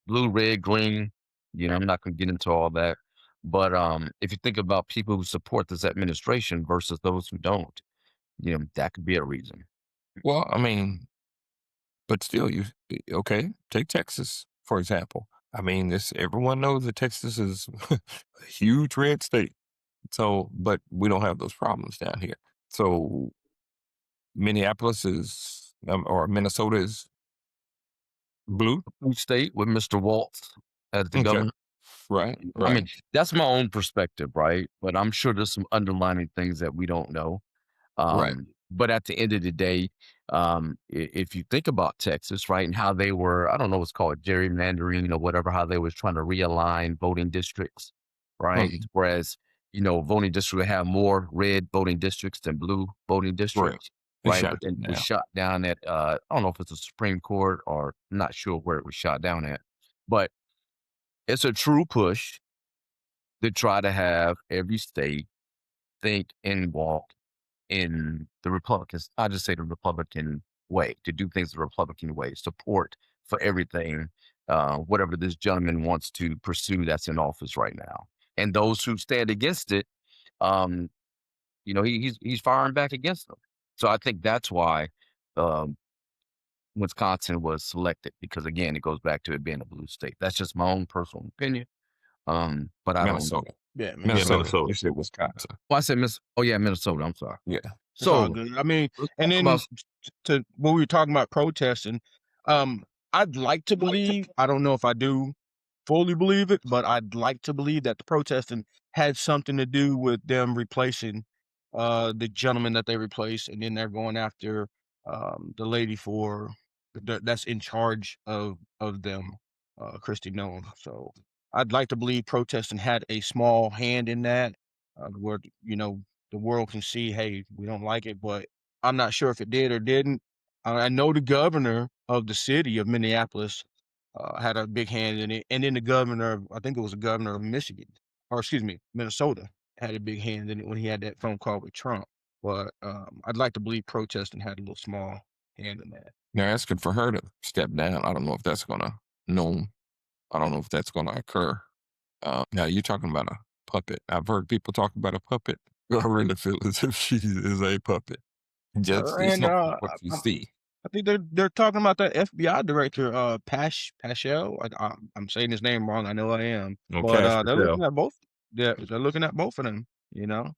Blue, red, green. I'm not going to get into all that. But if you think about people who support this administration versus those who don't, that could be a reason. Well, but still, take Texas, for example. Everyone knows that Texas is a huge red state. So, but we don't have those problems down here. So Minneapolis is, or Minnesota is blue. Blue state with Mr. Waltz as the Okay. governor. Right. That's my own perspective, right? But I'm sure there's some underlying things that we don't know. Right. But at the end of the day, if you think about Texas, right, and how they were, I don't know what's called gerrymandering or whatever, how they was trying to realign voting districts, right? Mhm. Whereas, voting districts would have more red voting districts than blue voting districts, They right? shut But then them it was down. shot down at, I don't know if it's the Supreme Court or I'm not sure where it was shot down at, but it's a true push to try to have every state think and walk in the Republicans, I just say the Republican way, to do things the Republican way, support for everything, whatever this gentleman wants to pursue that's in office right now. And those who stand against it, um, he's firing back against them. So I think that's why um, Wisconsin was selected, because again, it goes back to it being a blue state. That's just my own personal opinion. But I don't know. Minnesota. Yeah, Minnesota. They said Wisconsin. Well, I said Minnesota. I'm sorry. Yeah. It's all So good. let's And talk then about to what we were talking about protesting, I'd like to believe, I don't know if I do fully believe it, but I'd like to believe that the protesting had something to do with them replacing the gentleman that they replaced, and then they're going after the lady that's in charge of them, Christy Nolan. So I'd like to believe protesting had a small hand in that, where the world can see, hey, we don't like it, but I'm not sure if it did or didn't. I know the governor of the city of Minneapolis had a big hand in it, and then the governor, I think it was the governor of Michigan, or excuse me, Minnesota, had a big hand in it when he had that phone call with Trump. But I'd like to believe protesting had a little small hand in that. They're asking for her to step down. I don't know if that's gonna occur. Now you're talking about a puppet. I've heard people talk about a puppet. I really feel as if she is a puppet. Just it's And not what you see. I think they're talking about that FBI director, Paschal. I'm saying his name wrong. I know I am, No but cash they're for looking sale. at both. They're looking at both of them. You know,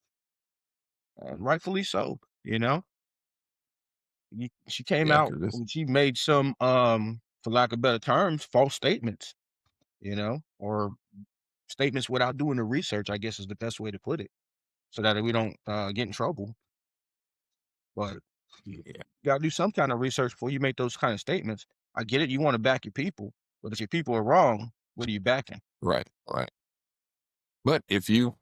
and rightfully so. You know, she came Yeah, out because and she made some, for lack of better terms, false statements. You know, or statements without doing the research, I guess is the best way to put it, so that we don't get in trouble. But you yeah, gotta do some kind of research before you make those kind of statements. I get it, you want to back your people, but if your people are wrong, what are you backing? right, right. But if you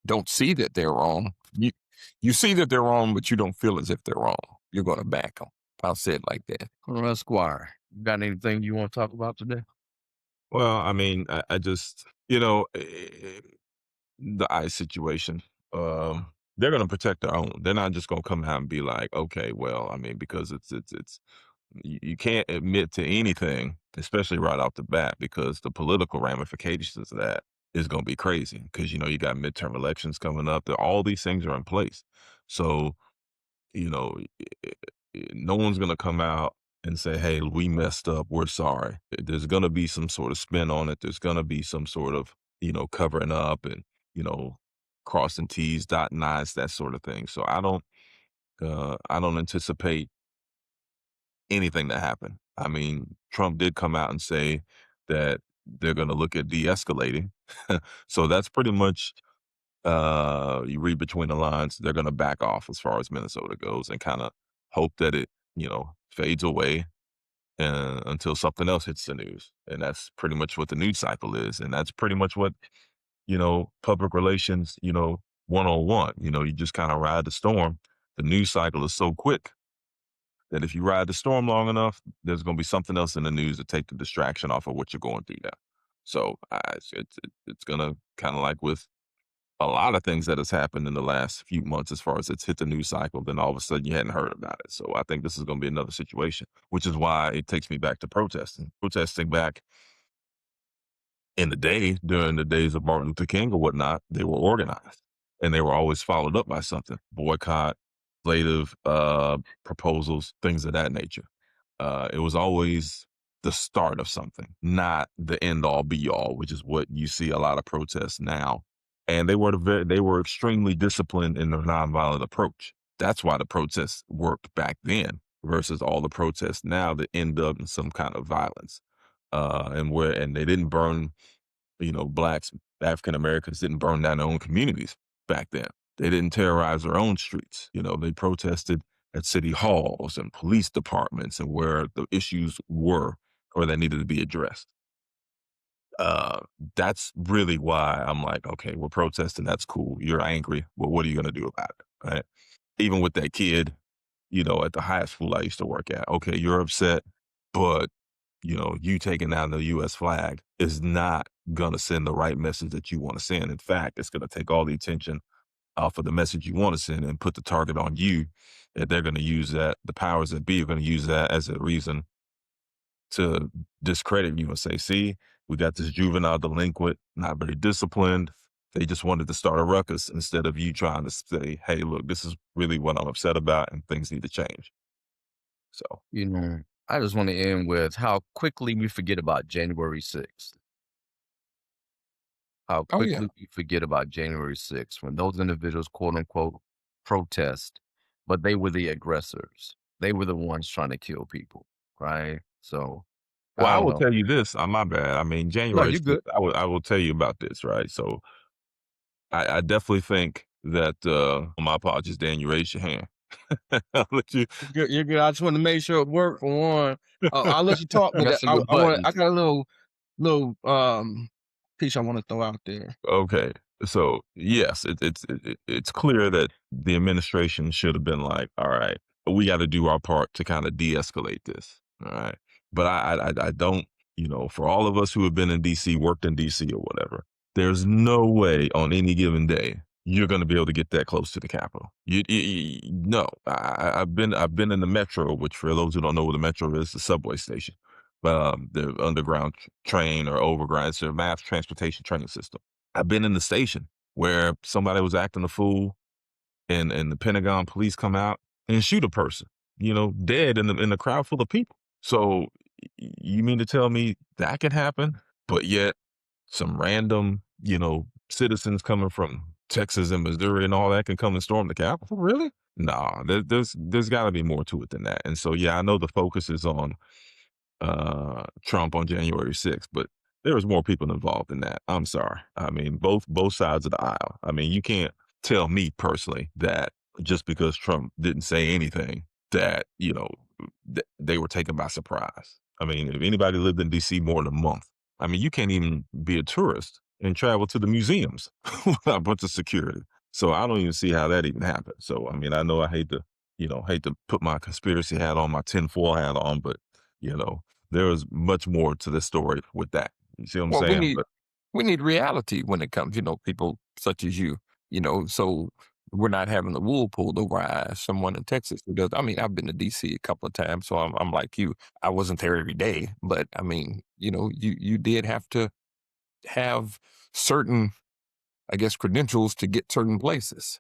don't see that they're wrong, you see that they're wrong, but you don't feel as if they're wrong. You're going to back them. I'll say it like that. Colonel Esquire, you got anything you want to talk about today? Well, I mean, I just, the ICE situation, they're going to protect their own. They're not just going to come out and be like, okay, well, I mean, because it's you can't admit to anything, especially right off the bat, because the political ramifications of that is going to be crazy. Because you got midterm elections coming up. All these things are in place, so you know, no one's going to come out and say, hey, we messed up. We're sorry. There's going to be some sort of spin on it. There's going to be some sort of, covering up and, crossing T's, dotting I's, that sort of thing. So I don't anticipate anything to happen. I mean, Trump did come out and say that they're going to look at de-escalating. So that's pretty much, you read between the lines, they're going to back off as far as Minnesota goes and kind of hope that it, fades away until something else hits the news. And that's pretty much what the news cycle is. And that's pretty much what, public relations, 101, you just kind of ride the storm. The news cycle is so quick that if you ride the storm long enough, there's going to be something else in the news to take the distraction off of what you're going through now. So it's going to kind of like with a lot of things that has happened in the last few months as far as it's hit the news cycle, then all of a sudden you hadn't heard about it. So I think this is going to be another situation, which is why it takes me back to protesting. Protesting back in the day, during the days of Martin Luther King or whatnot, they were organized and they were always followed up by something, boycott, legislative proposals, things of that nature. It was always the start of something, not the end all be all, which is what you see a lot of protests now. And they were extremely disciplined in their nonviolent approach. That's why the protests worked back then versus all the protests now that end up in some kind of violence. And they didn't burn, blacks, African Americans didn't burn down their own communities back then. They didn't terrorize their own streets. They protested at city halls and police departments and where the issues were or that needed to be addressed. That's really why I'm like, okay, we're protesting. That's cool. You're angry. Well, what are you going to do about it? Right. Even with that kid, at the high school I used to work at, okay, you're upset, but you taking down the U.S. flag is not going to send the right message that you want to send. In fact, it's going to take all the attention off of the message you want to send and put the target on you. That they're going to use that, the powers that be are going to use that as a reason to discredit you and say, see, we got this juvenile delinquent, not very disciplined. They just wanted to start a ruckus instead of you trying to say, hey, look, this is really what I'm upset about and things need to change. So, I just want to end with how quickly we forget about January 6th. How Oh, yeah. quickly we forget about January 6th when those individuals, quote unquote, protest, but they were the aggressors. They were the ones trying to kill people, right? So, well, I I don't will know. tell you this. My bad. I mean, No, January you're 6th, good. I will tell you about this, right? So I definitely think that, my apologies, Dan, you raised your hand. I'll let you. You're good. You're good. I just want to make sure it worked for one. I'll let you talk, but Messing I with want. I buttons. got a little piece I want to throw out there. Okay. So yes, it's clear that the administration should have been like, all right, we got to do our part to kind of de-escalate this. All right. But I don't, for all of us who have been in DC, worked in DC or whatever, there's no way on any given day you're going to be able to get that close to the Capitol. No, I've been in the metro, which for those who don't know what the metro is, the subway station, the underground train or overground, it's a mass transportation train system. I've been in the station where somebody was acting a fool and the Pentagon police come out and shoot a person, dead in the crowd full of people. So you mean to tell me that can happen, but yet some random, citizens coming from Texas and Missouri and all that can come and storm the Capitol? Really? Nah, there's got to be more to it than that. And so, yeah, I know the focus is on Trump on January 6th, but there was more people involved in that. I'm sorry. I mean, both sides of the aisle. I mean, you can't tell me personally that just because Trump didn't say anything that, they were taken by surprise. I mean, if anybody lived in DC more than a month, I mean, you can't even be a tourist and travel to the museums without a bunch of security. So I don't even see how that even happened. So, I mean, I know I hate to put my conspiracy hat on, my tinfoil hat on, but, there was much more to the story with that. You see what I'm Well, saying? we need reality when it comes, people such as you, so we're not having the wool pulled over our eyes. Someone in Texas who does. I mean, I've been to DC a couple of times, so I'm like you. I wasn't there every day, but I mean, you did have to have certain, I guess, credentials to get certain places.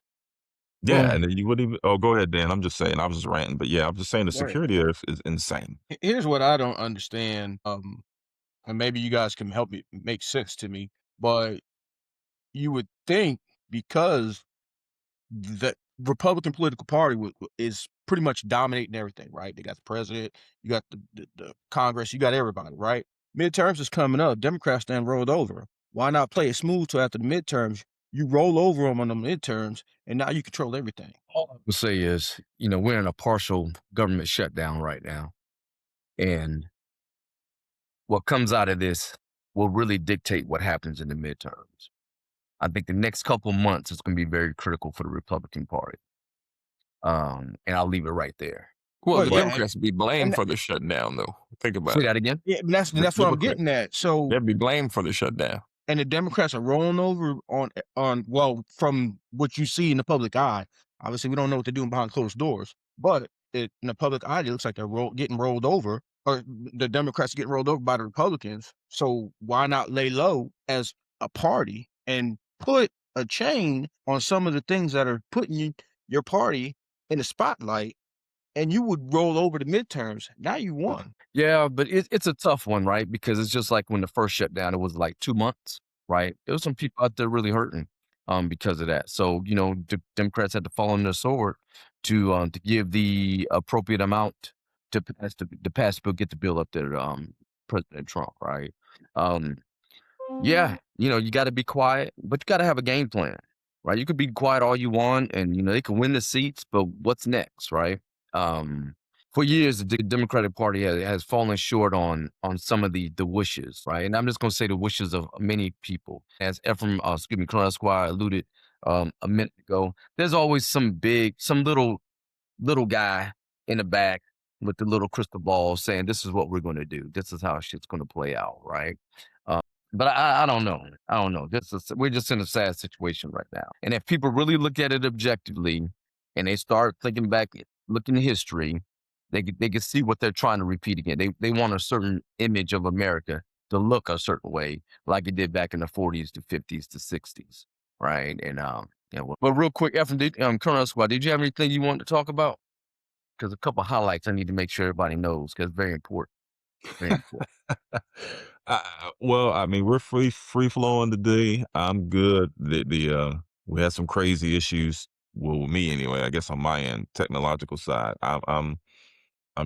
Yeah, and then you wouldn't even. Oh, go ahead, Dan. I'm just saying. I was just ranting, but yeah, I'm just saying the Right. security there is insane. Here's what I don't understand. And maybe you guys can help me make sense to me. But you would think because the Republican political party is pretty much dominating everything, right? They got the president, you got the Congress, you got everybody, right? Midterms is coming up. Democrats stand rolled over. Why not play it smooth till after the midterms? You roll over them on the midterms, and now you control everything. All I would say is, we're in a partial government shutdown right now. And what comes out of this will really dictate what happens in the midterms. I think the next couple months is going to be very critical for the Republican Party. And I'll leave it right there. Well, Well, the yeah, Democrats would be blamed and for the shutdown, though. Think about Say it. that again. yeah, and that's The what I'm Democrats, getting at. So, they'd be blamed for the shutdown. and the Democrats are rolling over on well, from what you see in the public eye. Obviously, we don't know what they're doing behind closed doors, but in the public eye, it looks like they're getting rolled over, or the Democrats are getting rolled over by the Republicans. So why not lay low as a party and put a chain on some of the things that are putting your party in the spotlight, and you would roll over the midterms. Now you won. Yeah, but it's a tough one, right? Because it's just like when the first shutdown, it was like 2 months, right? There was some people out there really hurting because of that. So, the Democrats had to fall on their sword to give the appropriate amount to pass bill, get the bill up there, President Trump, right? Yeah, you got to be quiet, but you got to have a game plan, right? You could be quiet all you want, and they can win the seats, but what's next, right? For years, the Democratic Party has fallen short on some of the wishes, right? And I'm just going to say the wishes of many people. As Ephraim, Colonel Esquire alluded a minute ago, there's always some little guy in the back with the little crystal ball saying, this is what we're going to do. This is how shit's going to play out, right? But I don't know. I don't know. We're just in a sad situation right now. And if people really look at it objectively and they start thinking back, looking at history, they can see what they're trying to repeat again. They want a certain image of America to look a certain way, like it did back in the 40s to 50s to 60s, right? And but real quick, Colonel Esquire, did you have anything you wanted to talk about? Because a couple highlights I need to make sure everybody knows because it's very important. Very important. Well, I mean, we're free flowing today. I'm good. We had some crazy issues. Well, with me anyway. I guess on my end, technological side, I'm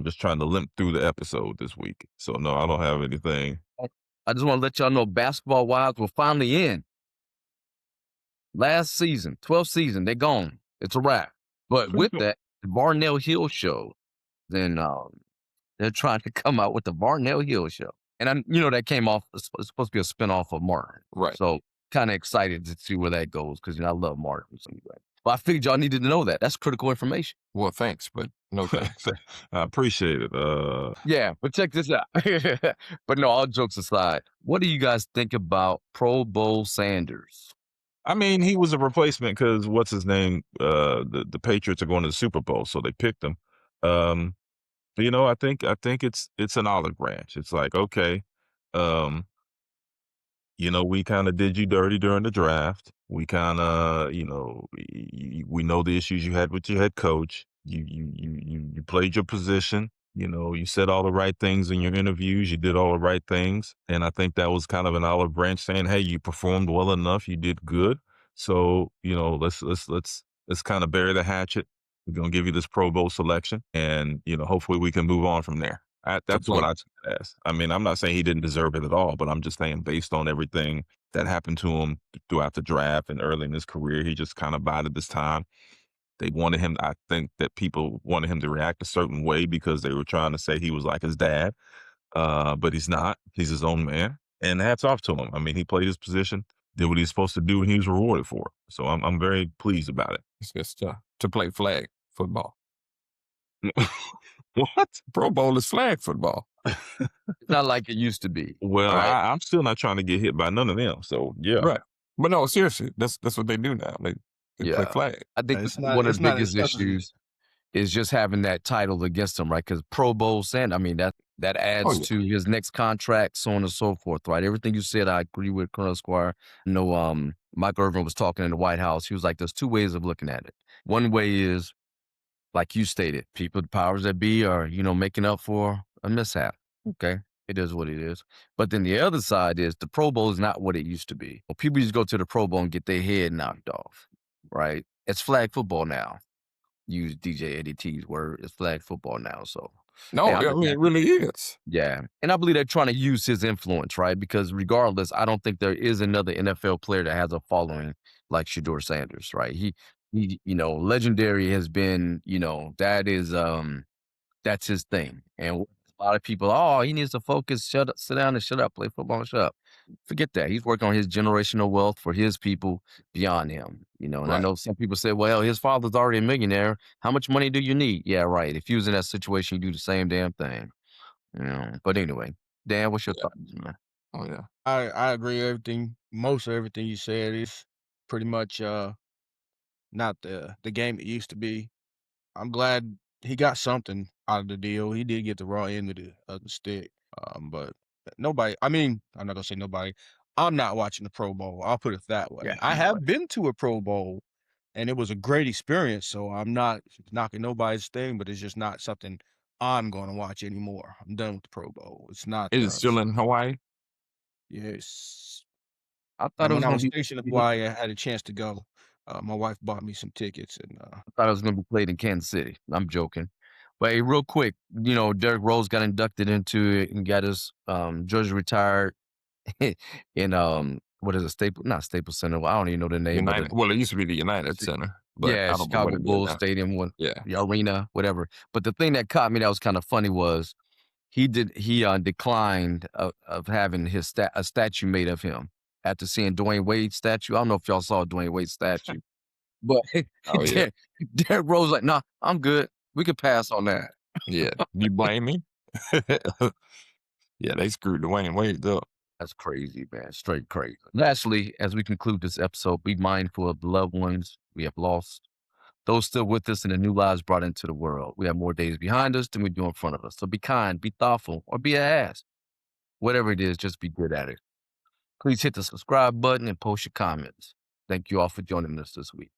just trying to limp through the episode this week. So no, I don't have anything. I just want to let y'all know, basketball wives will finally end. Last season, 12th season, they're gone. It's a wrap. But with that, the Varnell Hill show, then they're trying to come out with the Varnell Hill show. And that came off, it's supposed to be a spinoff of Martin. Right. So kind of excited to see where that goes because I love Martin. Anyway. But I figured y'all needed to know that. That's critical information. Well, thanks, but no thanks. I appreciate it. Yeah, but check this out. But no, all jokes aside, what do you guys think about Pro Bowl Sanders? I mean, he was a replacement because what's his name? The Patriots are going to the Super Bowl, so they picked him. I think it's an olive branch. It's like, okay, we kind of did you dirty during the draft. We kind of, we know the issues you had with your head coach. You played your position. You said all the right things in your interviews. You did all the right things, and I think that was kind of an olive branch saying, "Hey, you performed well enough. You did good. So, let's kind of bury the hatchet. We're gonna give you this Pro Bowl selection, and hopefully we can move on from there." To That's what play. I took it as. I mean, I'm not saying he didn't deserve it at all, but I'm just saying based on everything that happened to him throughout the draft and early in his career, he just kind of bided his time. They wanted him. I think that people wanted him to react a certain way because they were trying to say he was like his dad, but he's not. He's his own man, and hats off to him. I mean, he played his position, did what he's supposed to do, and he was rewarded for it. So I'm very pleased about it. It's just to play flag football. What? Pro Bowl is flag football. It's not like it used to be. Well, right? I'm still not trying to get hit by none of them. So yeah, Right. But no, seriously, that's what they do now. They play Yeah. flag. I think It's one of it's the not biggest necessary. issues is just having that title against him, right? Because Pro Bowl Sand, I mean, that adds yeah. to his next contract, so on and so forth, right? Everything you said, I agree with, Colonel Squire. I know Mike Irvin was talking in the White House. He was like, there's two ways of looking at it. One way is, like you stated, people, the powers that be are, making up for a mishap. Okay. It is what it is. But then the other side is the Pro Bowl is not what it used to be. Well, people used to go to the Pro Bowl and get their head knocked off, right? It's flag football now. Use DJ Eddie T's word. It's flag football now. So, No, hey, I'm I just mean, it happy. really is. Yeah. And I believe they're trying to use his influence, right? Because regardless, I don't think there is another NFL player that has a following like Shaddeur Sanders, right? He legendary has been, that is that's his thing. And a lot of people, oh, he needs to focus, shut up, sit down and shut up, play football and shut up. Forget that. He's working on his generational wealth for his people beyond him, And I Right. know some people say, well, his father's already a millionaire. How much money do you need? Yeah, right. If you was in that situation, you do the same damn thing. But anyway, Dan, what's your Yeah. thoughts, man? Oh yeah. I agree with everything. Most of everything you said is pretty much not the game it used to be. I'm glad he got something out of the deal. He did get the raw end of the stick. But nobody. I mean, I'm not gonna say nobody. I'm not watching the Pro Bowl. I'll put it that way. Yeah, I no way. have been to a Pro Bowl, and it was a great experience. So I'm not knocking nobody's thing, but it's just not something I'm going to watch anymore. I'm done with the Pro Bowl. It's not. Is it still in Hawaii? Yes. I thought And it when was I gonna was be stationed in Hawaii, I had a chance to go. My wife bought me some tickets, and I thought it was gonna be played in Kansas City. I'm joking. But hey, real quick, Derrick Rose got inducted into it and got his jersey retired in what is it, not Staples Center. I don't even know the name of United. it. Well, it used to be the United Center, but Yeah, I don't know what Chicago it is Bulls now. Stadium, Yeah. the arena, whatever. But the thing that caught me that was kind of funny was he declined of having a statue made of him after seeing Dwayne Wade's statue. I don't know if y'all saw Dwayne Wade's statue, but Oh yeah. Derrick Rose like, nah, I'm good. We could pass on that. Yeah. You blame me? Yeah, they screwed Dwayne Wade up. That's crazy, man. Straight crazy. Lastly, as we conclude this episode, be mindful of the loved ones we have lost, those still with us, and the new lives brought into the world. We have more days behind us than we do in front of us. So be kind, be thoughtful, or be an ass. Whatever it is, just be good at it. Please hit the subscribe button and post your comments. Thank you all for joining us this week.